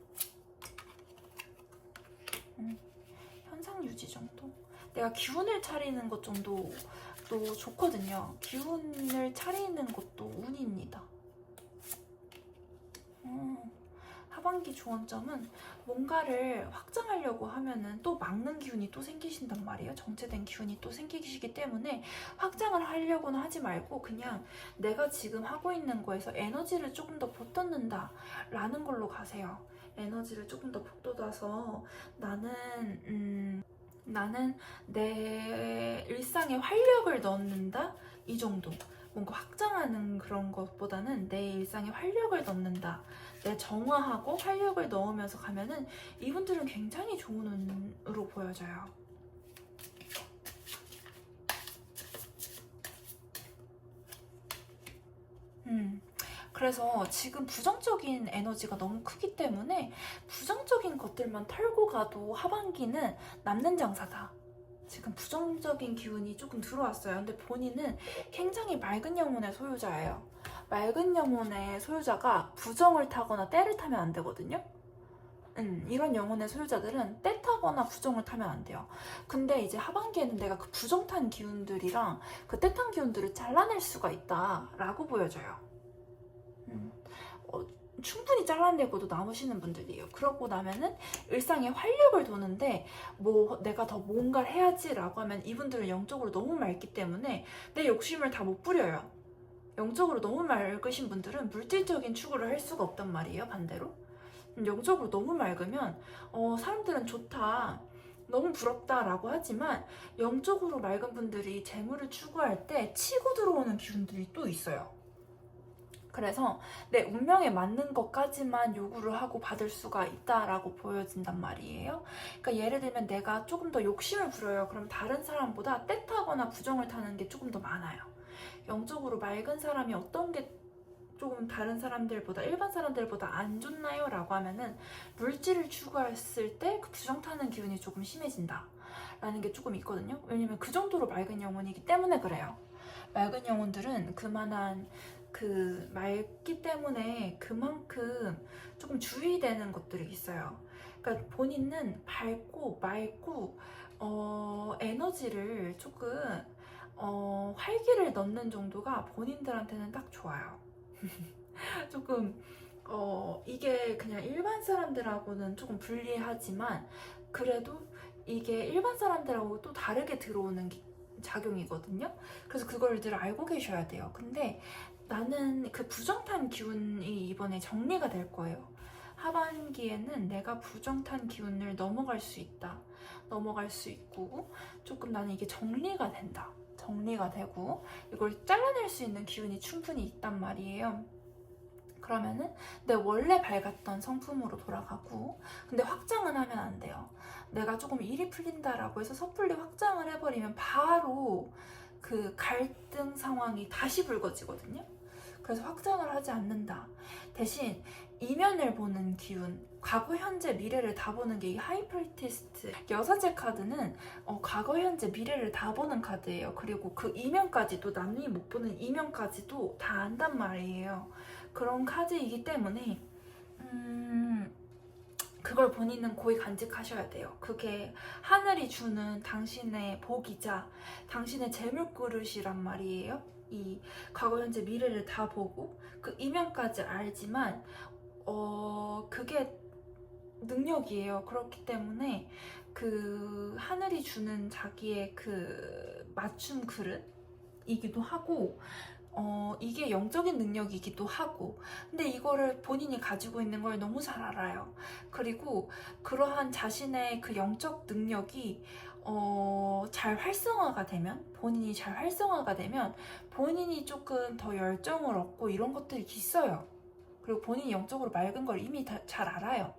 현상 유지 정도? 내가 기운을 차리는 것 정도도 좋거든요. 기운을 차리는 것도 운입니다. 하반기 조언점은 뭔가를 확장하려고 하면은 또 막는 기운이 또 생기신단 말이에요. 정체된 기운이 또 생기시기 때문에 확장을 하려고는 하지 말고 그냥 내가 지금 하고 있는 거에서 에너지를 조금 더 돋넣는다 라는 걸로 가세요. 에너지를 조금 더 북돋아서 나는 내 일상에 활력을 넣는다? 이 정도. 뭔가 확장하는 그런 것보다는 내 일상에 활력을 넣는다. 내 정화하고 활력을 넣으면서 가면은 이분들은 굉장히 좋은 운으로 보여져요. 그래서 지금 부정적인 에너지가 너무 크기 때문에 부정적인 것들만 털고 가도 하반기는 남는 장사다. 지금 부정적인 기운이 조금 들어왔어요. 근데 본인은 굉장히 맑은 영혼의 소유자예요. 맑은 영혼의 소유자가 부정을 타거나 때를 타면 안 되거든요. 이런 영혼의 소유자들은 때 타거나 부정을 타면 안 돼요. 근데 이제 하반기에는 내가 그 부정 탄 기운들이랑 그 때 탄 기운들을 잘라낼 수가 있다라고 보여져요. 충분히 잘라내고도 남으시는 분들이에요. 그러고 나면은 일상에 활력을 도는데 뭐 내가 더 뭔가를 해야지라고 하면 이분들은 영적으로 너무 맑기 때문에 내 욕심을 다 못 부려요. 영적으로 너무 맑으신 분들은 물질적인 추구를 할 수가 없단 말이에요. 반대로 영적으로 너무 맑으면 사람들은 좋다, 너무 부럽다라고 하지만 영적으로 맑은 분들이 재물을 추구할 때 치고 들어오는 기운들이 또 있어요. 그래서 내 운명에 맞는 것까지만 요구를 하고 받을 수가 있다라고 보여진단 말이에요. 그러니까 예를 들면 내가 조금 더 욕심을 부려요. 그럼 다른 사람보다 때 타거나 부정을 타는 게 조금 더 많아요. 영적으로 맑은 사람이 어떤 게 조금 다른 사람들보다, 일반 사람들보다 안 좋나요? 라고 하면은 물질을 추구했을 때 그 부정 타는 기운이 조금 심해진다 라는 게 조금 있거든요. 왜냐면 그 정도로 맑은 영혼이기 때문에 그래요. 맑은 영혼들은 그만한 맑기 때문에 그만큼 조금 주의되는 것들이 있어요. 그러니까 본인은 밝고 맑고 에너지를 조금 활기를 넣는 정도가 본인들한테는 딱 좋아요. 조금 이게 그냥 일반 사람들하고는 조금 불리하지만 그래도 이게 일반 사람들하고 또 다르게 들어오는 작용이거든요. 그래서 그걸 늘 알고 계셔야 돼요. 근데 나는 그 부정탄 기운이 이번에 정리가 될 거예요. 하반기에는 내가 부정탄 기운을 넘어갈 수 있다. 넘어갈 수 있고 조금 나는 이게 정리가 된다. 정리가 되고 이걸 잘라낼 수 있는 기운이 충분히 있단 말이에요. 그러면은 내 원래 밝았던 성품으로 돌아가고, 근데 확장은 하면 안 돼요. 내가 조금 일이 풀린다라고 해서 섣불리 확장을 해버리면 바로 그 갈등 상황이 다시 불거지거든요. 그래서 확장을 하지 않는다. 대신 이면을 보는 기운, 과거, 현재, 미래를 다 보는 게 이 하이프리티스트 여사제 카드는 과거, 현재, 미래를 다 보는 카드예요. 그리고 그 이면까지도, 남이 못 보는 이면까지도 다 안단 말이에요. 그런 카드이기 때문에 그걸 본인은 고이 간직하셔야 돼요. 그게 하늘이 주는 당신의 복이자 당신의 재물 그릇이란 말이에요. 이 과거, 현재, 미래를 다 보고 그 이면까지 알지만 그게 능력이에요. 그렇기 때문에 그 하늘이 주는 자기의 그 맞춤 그릇이기도 하고 이게 영적인 능력이기도 하고, 근데 이거를 본인이 가지고 있는 걸 너무 잘 알아요. 그리고 그러한 자신의 그 영적 능력이 잘 활성화가 되면, 본인이 잘 활성화가 되면 본인이 조금 더 열정을 얻고 이런 것들이 있어요. 그리고 본인이 영적으로 맑은 걸 이미 잘 알아요.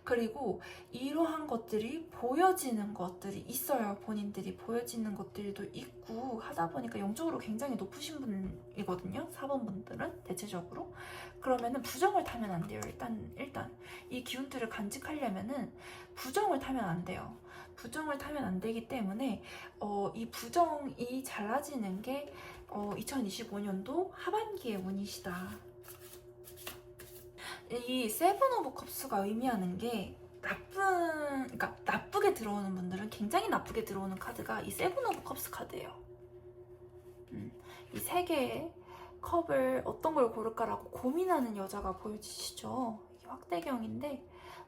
그리고 이러한 것들이 보여지는 것들이 있어요. 본인들이 보여지는 것들도 있고 하다 보니까 영적으로 굉장히 높으신 분이거든요. 4번 분들은 대체적으로. 그러면은 부정을 타면 안 돼요. 일단 이 기운들을 간직하려면은 부정을 타면 안 돼요. 부정을 타면 안 되기 때문에 이 부정이 잘라지는 게 2025년도 하반기의 운이시다. 이 세븐 오브 컵스가 의미하는 게 그러니까 나쁘게 들어오는 분들은, 굉장히 나쁘게 들어오는 카드가 이 세븐 오브 컵스 카드예요. 이 세 개의 컵을 어떤 걸 고를까라고 고민하는 여자가 보여지시죠? 이게 확대경인데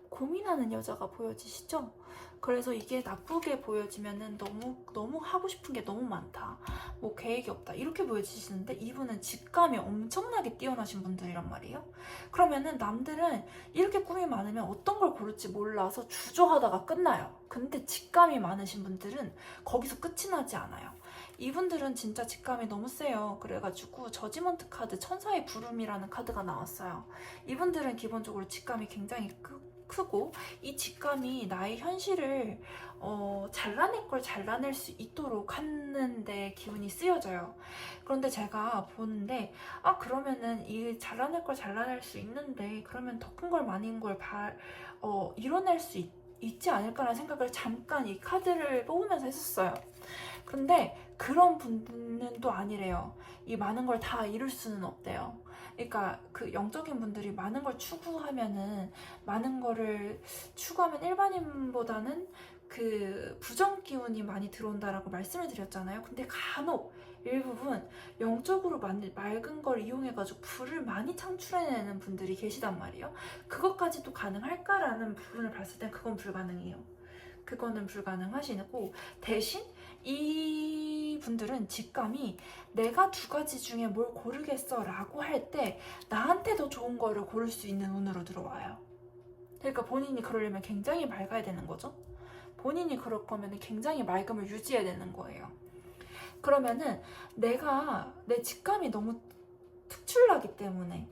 고민하는 여자가 보여지시죠? 그래서 이게 나쁘게 보여지면은 너무 하고 싶은 게 너무 많다, 뭐 계획이 없다, 이렇게 보여지시는데 이분은 직감이 엄청나게 뛰어나신 분들이란 말이에요. 그러면은 남들은 이렇게 꿈이 많으면 어떤 걸 고를지 몰라서 주저하다가 끝나요. 근데 직감이 많으신 분들은 거기서 끝이 나지 않아요. 이분들은 진짜 직감이 너무 세요. 그래가지고 저지먼트 카드, 천사의 부름이라는 카드가 나왔어요. 이분들은 기본적으로 직감이 굉장히 크고 이 직감이 나의 현실을 잘라낼 걸 잘라낼 수 있도록 하는데 기운이 쓰여져요. 그런데 제가 보는데 그러면은 이 잘라낼 걸 잘라낼 수 있는데 그러면 더 큰 걸 많은 걸 이뤄낼 수 있지 않을까라는 생각을 잠깐 이 카드를 뽑으면서 했었어요. 근데 그런 분은 또 아니래요. 이 많은 걸 다 이룰 수는 없대요. 그러니까 그 영적인 분들이 많은 걸 추구하면 일반인보다는 그 부정 기운이 많이 들어온다라고 말씀을 드렸잖아요. 근데 간혹 일부분 영적으로 맑은 걸 이용해가지고 불을 많이 창출해내는 분들이 계시단 말이에요. 그것까지도 가능할까라는 부분을 봤을 땐 그건 불가능해요. 그거는 불가능하시고, 대신 이 분들은 직감이 내가 두 가지 중에 뭘 고르겠어 라고 할 때 나한테 더 좋은 거를 고를 수 있는 운으로 들어와요. 그러니까 본인이 그러려면 굉장히 맑아야 되는 거죠. 본인이 그럴 거면 굉장히 맑음을 유지해야 되는 거예요. 그러면은 내 직감이 너무 특출나기 때문에,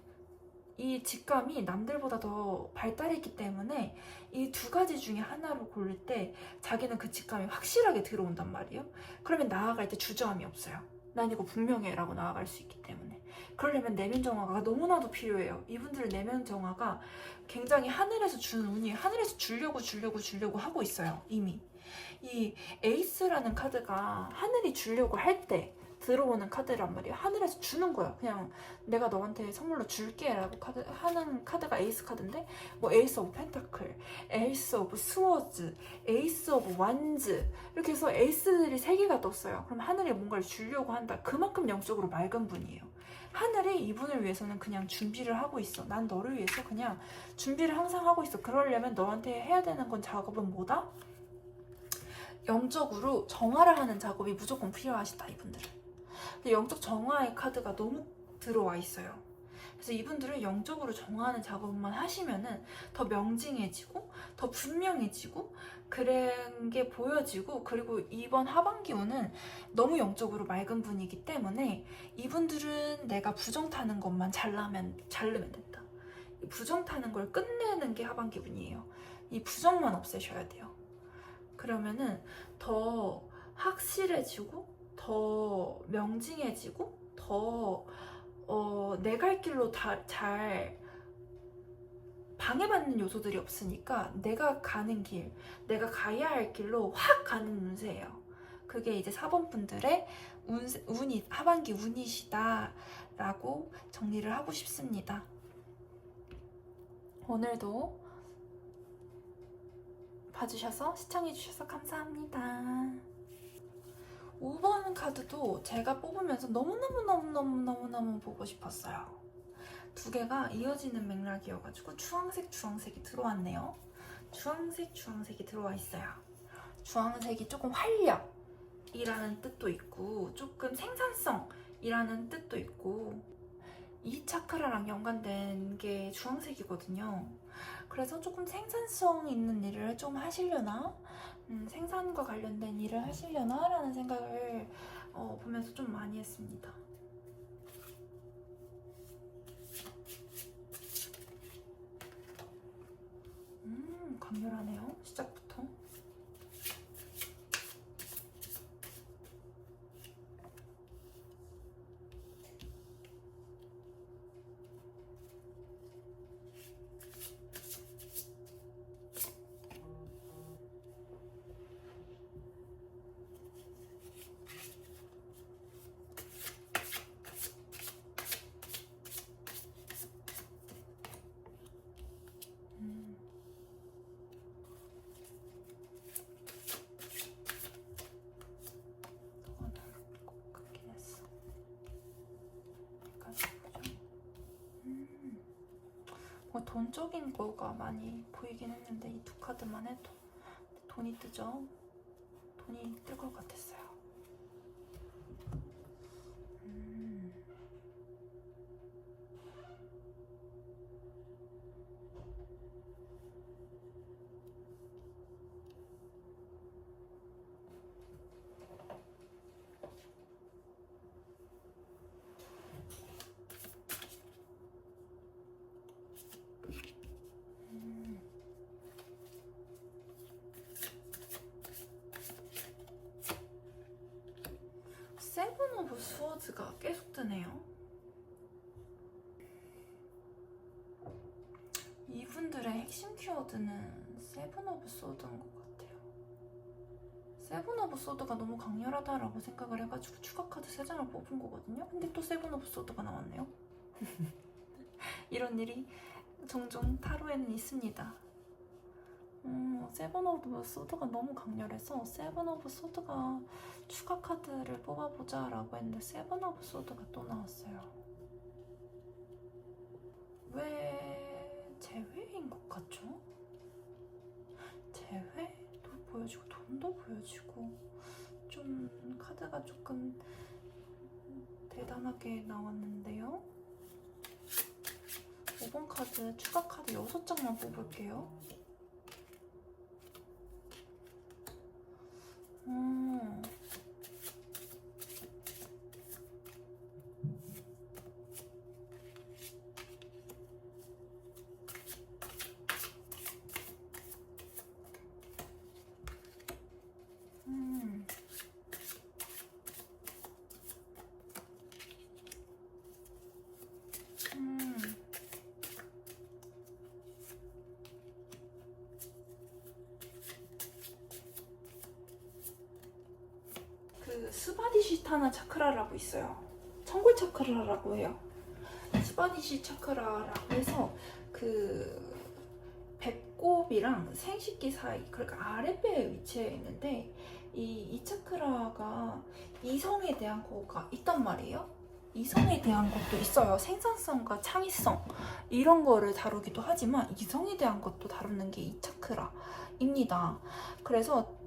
이 직감이 남들보다 더 발달이 있기 때문에 이 두 가지 중에 하나로 고를 때 자기는 그 직감이 확실하게 들어온단 말이에요. 그러면 나아갈 때 주저함이 없어요. 난 이거 분명해 라고 나아갈 수 있기 때문에. 그러려면 내면 정화가 너무나도 필요해요. 이분들은 내면 정화가 굉장히 하늘에서 주는 운이, 하늘에서 주려고 하고 있어요. 이미 이 에이스라는 카드가 하늘이 주려고 할 때 들어오는 카드란 말이에요. 하늘에서 주는 거야. 그냥 내가 너한테 선물로 줄게 라고 하는 카드가 에이스 카드인데, 뭐 에이스 오브 펜타클, 에이스 오브 스워즈, 에이스 오브 완즈, 이렇게 해서 에이스들이 3개가 떴어요. 그럼 하늘이 뭔가를 주려고 한다. 그만큼 영적으로 맑은 분이에요. 하늘이 이분을 위해서는 그냥 준비를 하고 있어. 난 너를 위해서 그냥 준비를 항상 하고 있어. 그러려면 너한테 해야 되는 건 작업은 뭐다? 영적으로 정화를 하는 작업이 무조건 필요하시다, 이분들은. 영적 정화의 카드가 너무 들어와 있어요. 그래서 이분들은 영적으로 정화하는 작업만 하시면은 더 명징해지고 더 분명해지고 그런 게 보여지고, 그리고 이번 하반기 운은 너무 영적으로 맑은 분이기 때문에 이분들은 내가 부정 타는 것만 자르면 된다. 이 부정 타는 걸 끝내는 게 하반기 운이에요. 이 부정만 없애셔야 돼요. 그러면은 더 확실해지고 더 명징해지고 더 내 갈 길로 잘 방해받는 요소들이 없으니까 내가 가는 길, 내가 가야 할 길로 확 가는 운세예요. 그게 이제 4번 분들의 운이 하반기 운이시다 라고 정리를 하고 싶습니다. 오늘도 봐주셔서 시청해주셔서 감사합니다. 5번 카드도 제가 뽑으면서 너무너무 보고 싶었어요. 2개가 이어지는 맥락이어가지고 주황색이 들어왔네요. 주황색이 들어와 있어요. 주황색이 조금 활력이라는 뜻도 있고 조금 생산성이라는 뜻도 있고, 이 차크라랑 연관된 게 주황색이거든요. 그래서 조금 생산성 있는 일을 좀 하시려나? 생산과 관련된 일을 하시려나? 라는 생각을 보면서 좀 많이 했습니다. 강렬하네요. 시작부터. 돈적인 거가 많이 보이긴 했는데 이 2카드만 해도 돈이 뜨죠? 돈이 뜰 것 같았어요. 세븐 오브 스워드가 계속 뜨네요. 이분들의 핵심 키워드는 세븐 오브 소드인 것 같아요. 세븐 오브 소드가 너무 강렬하다라고 생각을 해가지고 추가 카드 3장을 뽑은 거거든요. 근데 또 세븐 오브 소드가 나왔네요. 이런 일이 종종 타로에는 있습니다. 세븐 오브 소드가 너무 강렬해서 세븐 오브 소드가 추가 카드를 뽑아보자 라고 했는데 세븐 오브 소드가 또 나왔어요. 왜 재회인 것 같죠? 재회도 보여지고 돈도 보여지고 좀 카드가 조금 대단하게 나왔는데요. 5번 카드 추가 카드 6장만 뽑을게요. 그 스바디시타나 차크라라고 있어요. 청골 차크라라고 해요. 스바디시 차크라라고 해서 그 배꼽이랑 생식기 사이, 그러니까 아랫배에 위치해 있는데 이 차크라가 이성에 대한 거가 있단 말이에요. 이성에 대한 것도 있어요. 생산성과 창의성 이런 거를 다루기도 하지만 이성에 대한 것도 다루는 게 이 차크라입니다. 그래서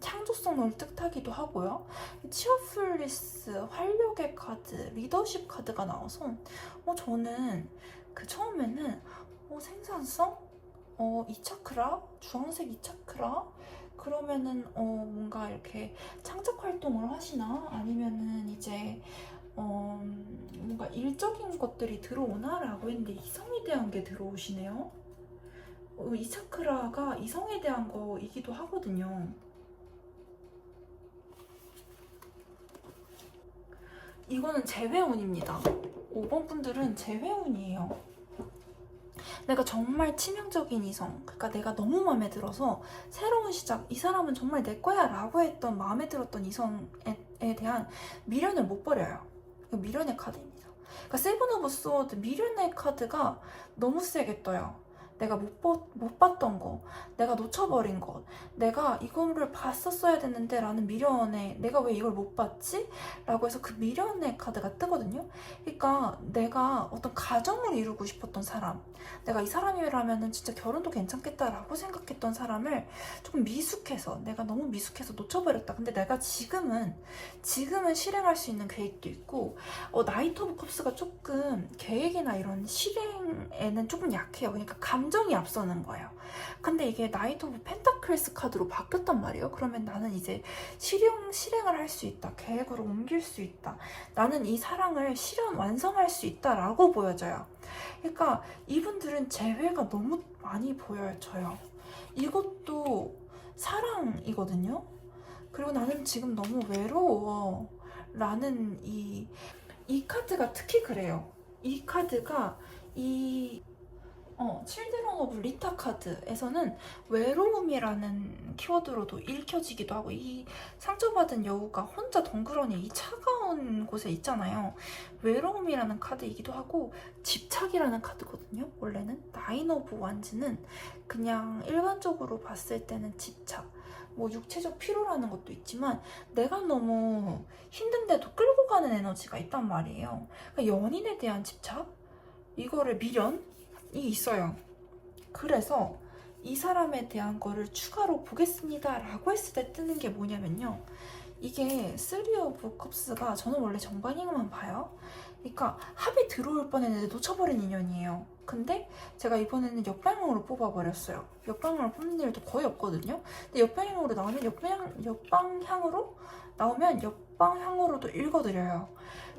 창조성을 뜻하기도 하고요. 치어풀리스, 활력의 카드, 리더십 카드가 나와서 저는 그 처음에는 생산성? 이 차크라? 주황색 이 차크라? 그러면은 뭔가 이렇게 창작 활동을 하시나? 아니면은 이제 뭔가 일적인 것들이 들어오나? 라고 했는데 이성에 대한 게 들어오시네요. 이 차크라가 이성에 대한 거이기도 하거든요. 이거는 재회운입니다. 5번 분들은 재회운이에요. 내가 정말 치명적인 이성, 그러니까 내가 너무 마음에 들어서 새로운 시작, 이 사람은 정말 내 거야 라고 했던 마음에 들었던 이성에 대한 미련을 못 버려요. 미련의 카드입니다. 그러니까 세븐 오브 소드, 미련의 카드가 너무 세게 떠요. 내가 못 봤던 거, 내가 놓쳐버린 것, 내가 이거를 봤었어야 됐는데 라는 미련에 내가 왜 이걸 못 봤지? 라고 해서 그 미련의 카드가 뜨거든요. 그러니까 내가 어떤 가정을 이루고 싶었던 사람, 내가 이 사람이라면 진짜 결혼도 괜찮겠다라고 생각했던 사람을 조금 미숙해서, 내가 너무 미숙해서 놓쳐버렸다. 근데 내가 지금은 실행할 수 있는 계획도 있고, 나이트 오브 컵스가 조금 계획이나 이런 실행에는 조금 약해요. 그러니까 감정이 앞서는 거예요. 근데 이게 나이트 오브 펜타클스 카드로 바뀌었단 말이에요. 그러면 나는 이제 실행을 할 수 있다. 계획으로 옮길 수 있다. 나는 이 사랑을 완성할 수 있다라고 보여져요. 그러니까 이분들은 재회가 너무 많이 보여져요. 이것도 사랑이거든요. 그리고 나는 지금 너무 외로워 라는 이 카드가 특히 그래요. 이 카드가 칠드런 오브 리타 카드에서는 외로움이라는 키워드로도 읽혀지기도 하고, 이 상처받은 여우가 혼자 덩그러니 이 차가운 곳에 있잖아요. 외로움이라는 카드이기도 하고 집착이라는 카드거든요. 원래는 나인 오브 완즈는 그냥 일반적으로 봤을 때는 집착, 뭐 육체적 피로라는 것도 있지만 내가 너무 힘든데도 끌고 가는 에너지가 있단 말이에요. 그러니까 연인에 대한 집착, 이거를 미련이 있어요. 그래서 이 사람에 대한 거를 추가로 보겠습니다 라고 했을 때 뜨는 게 뭐냐면요, 이게 3 오브 컵스가 저는 원래 정반응만 봐요. 그러니까 합이 들어올 뻔했는데 놓쳐버린 인연이에요. 근데 제가 이번에는 역방향으로 뽑아버렸어요. 역방향으로 뽑는 일도 거의 없거든요. 근데 역방향으로 나오면 역방향으로도 읽어드려요.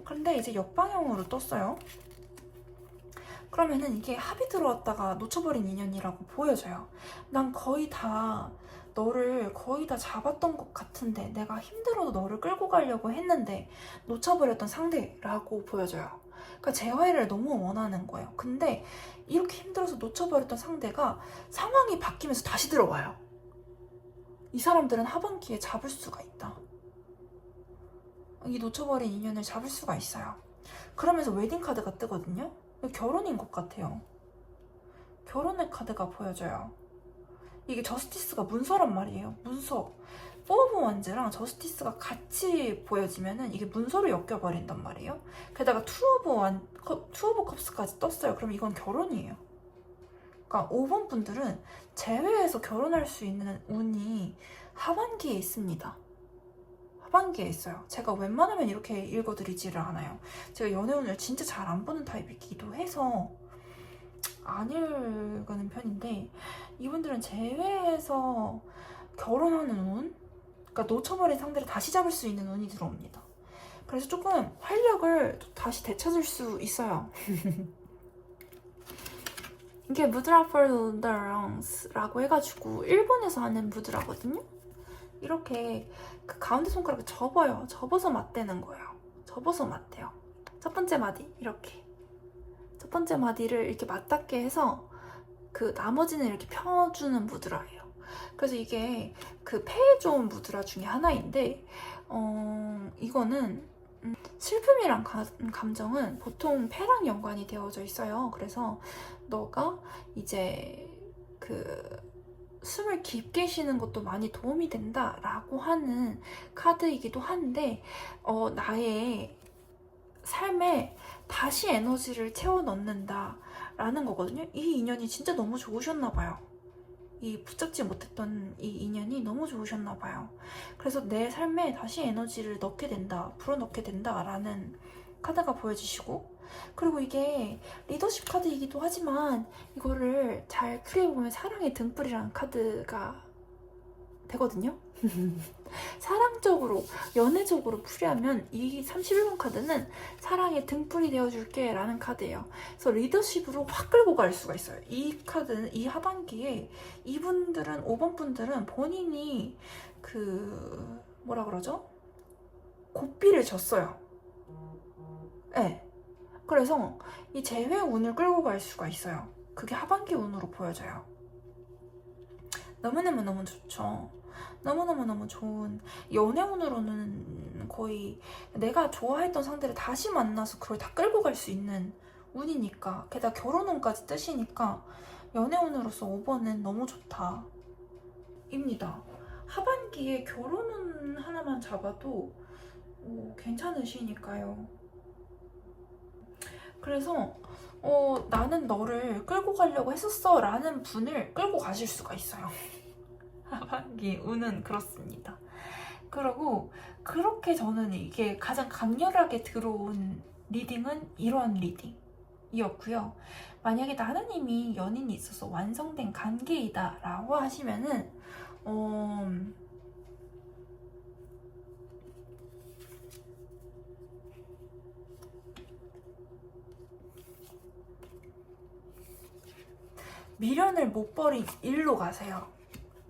근데 이제 역방향으로 떴어요. 그러면은 이게 합이 들어왔다가 놓쳐버린 인연이라고 보여져요. 난 너를 거의 다 잡았던 것 같은데, 내가 힘들어도 너를 끌고 가려고 했는데 놓쳐버렸던 상대라고 보여져요. 그러니까 재회를 너무 원하는 거예요. 근데 이렇게 힘들어서 놓쳐버렸던 상대가 상황이 바뀌면서 다시 들어와요. 이 사람들은 하반기에 잡을 수가 있다. 이 놓쳐버린 인연을 잡을 수가 있어요. 그러면서 웨딩 카드가 뜨거든요. 결혼인 것 같아요. 결혼의 카드가 보여져요. 이게 저스티스가 문서란 말이에요. 문서. 4 오브 완즈랑 저스티스가 같이 보여지면은 이게 문서로 엮여버린단 말이에요. 게다가 2 오브 컵스까지 떴어요. 그럼 이건 결혼이에요. 그러니까 5번 분들은 재회에서 결혼할 수 있는 운이 하반기에 있습니다. 하반기에 있어요. 제가 웬만하면 이렇게 읽어드리지를 않아요. 제가 연애운을 진짜 잘 안 보는 타입이기도 해서 안 읽는 편인데, 이분들은 재회에서 결혼하는 운, 그러니까 놓쳐버린 상대를 다시 잡을 수 있는 운이 들어옵니다. 그래서 조금 활력을 다시 되찾을 수 있어요. 이게 무드라 폴더랑스라고 해가지고 일본에서 하는 무드라거든요. 이렇게 그 가운데 손가락을 접어서 맞대는 거예요. 접어서 맞대요. 첫 번째 마디 이렇게, 첫 번째 마디를 이렇게 맞닿게 해서 그 나머지는 이렇게 펴주는 무드라예요. 그래서 이게 그 폐에 좋은 무드라 중에 하나인데, 이거는 슬픔이란 감정은 보통 패랑 연관이 되어져 있어요. 그래서 너가 이제 그 숨을 깊게 쉬는 것도 많이 도움이 된다라고 하는 카드이기도 한데, 나의 삶에 다시 에너지를 채워 넣는다 라는 거거든요. 이 인연이 진짜 너무 좋으셨나 봐요. 이 붙잡지 못했던 이 인연이 너무 좋으셨나 봐요. 그래서 내 삶에 다시 에너지를 넣게 된다, 불어넣게 된다 라는 카드가 보여지시고, 그리고 이게 리더십 카드이기도 하지만 이거를 잘 풀이해보면 사랑의 등불이라는 카드가 되거든요. 사랑적으로, 연애적으로 풀이하면 이 31번 카드는 사랑의 등불이 되어줄게 라는 카드예요. 그래서 리더십으로 확 끌고 갈 수가 있어요. 이 카드는 이 하반기에 이분들은, 5번 분들은 본인이 그 뭐라 그러죠? 고삐를 졌어요. 네. 그래서 이 재회 운을 끌고 갈 수가 있어요. 그게 하반기 운으로 보여져요. 너무너무 좋죠. 너무너무 좋은 연애 운으로는 거의 내가 좋아했던 상대를 다시 만나서 그걸 다 끌고 갈 수 있는 운이니까, 게다가 결혼 운까지 뜨시니까 연애 운으로서 5번은 너무 좋다 입니다. 하반기에 결혼 운 하나만 잡아도 괜찮으시니까요. 그래서 나는 너를 끌고 가려고 했었어 라는 분을 끌고 가실 수가 있어요. 하반기 운은 그렇습니다. 그리고 그렇게 저는 이게 가장 강렬하게 들어온 리딩은 이런 리딩이었고요. 만약에 나는 이미 연인이 있어서 완성된 관계이다 라고 하시면은 미련을 못 버린 일로 가세요.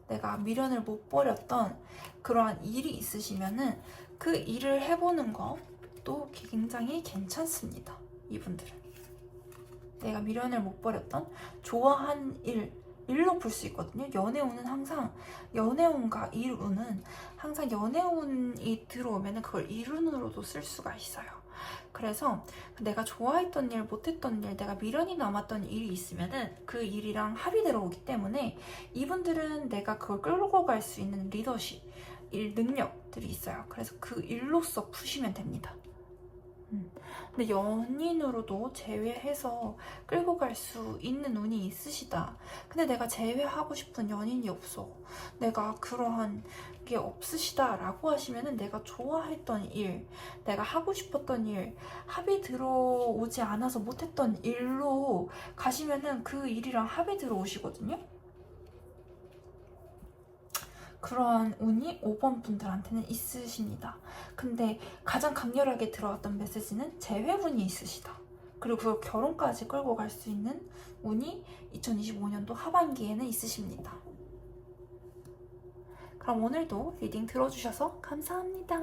내가 미련을 못 버렸던 그러한 일이 있으시면은 그 일을 해보는 것도 굉장히 괜찮습니다. 이분들은 내가 미련을 못 버렸던 좋아한 일로 풀 수 있거든요. 연애운은 항상, 연애운과 일운은 항상 연애운이 들어오면은 그걸 일운으로도 쓸 수가 있어요. 그래서 내가 좋아했던 일, 못했던 일, 내가 미련이 남았던 일이 있으면은 그 일이랑 합이 들어오기 때문에 이분들은 내가 그걸 끌고 갈 수 있는 리더십, 일 능력들이 있어요. 그래서 그 일로써 푸시면 됩니다. 근데 연인으로도 제외해서 끌고 갈 수 있는 운이 있으시다. 근데 내가 제외하고 싶은 연인이 없어, 내가 그러한 게 없으시다 라고 하시면은 내가 좋아했던 일, 내가 하고 싶었던 일, 합이 들어오지 않아서 못했던 일로 가시면은 그 일이랑 합이 들어오시거든요. 그러한 운이 5번 분들한테는 있으십니다. 근데 가장 강렬하게 들어왔던 메시지는 재회운이 있으시다. 그리고 그걸 결혼까지 끌고 갈 수 있는 운이 2025년도 하반기에는 있으십니다. 그럼 오늘도 리딩 들어주셔서 감사합니다.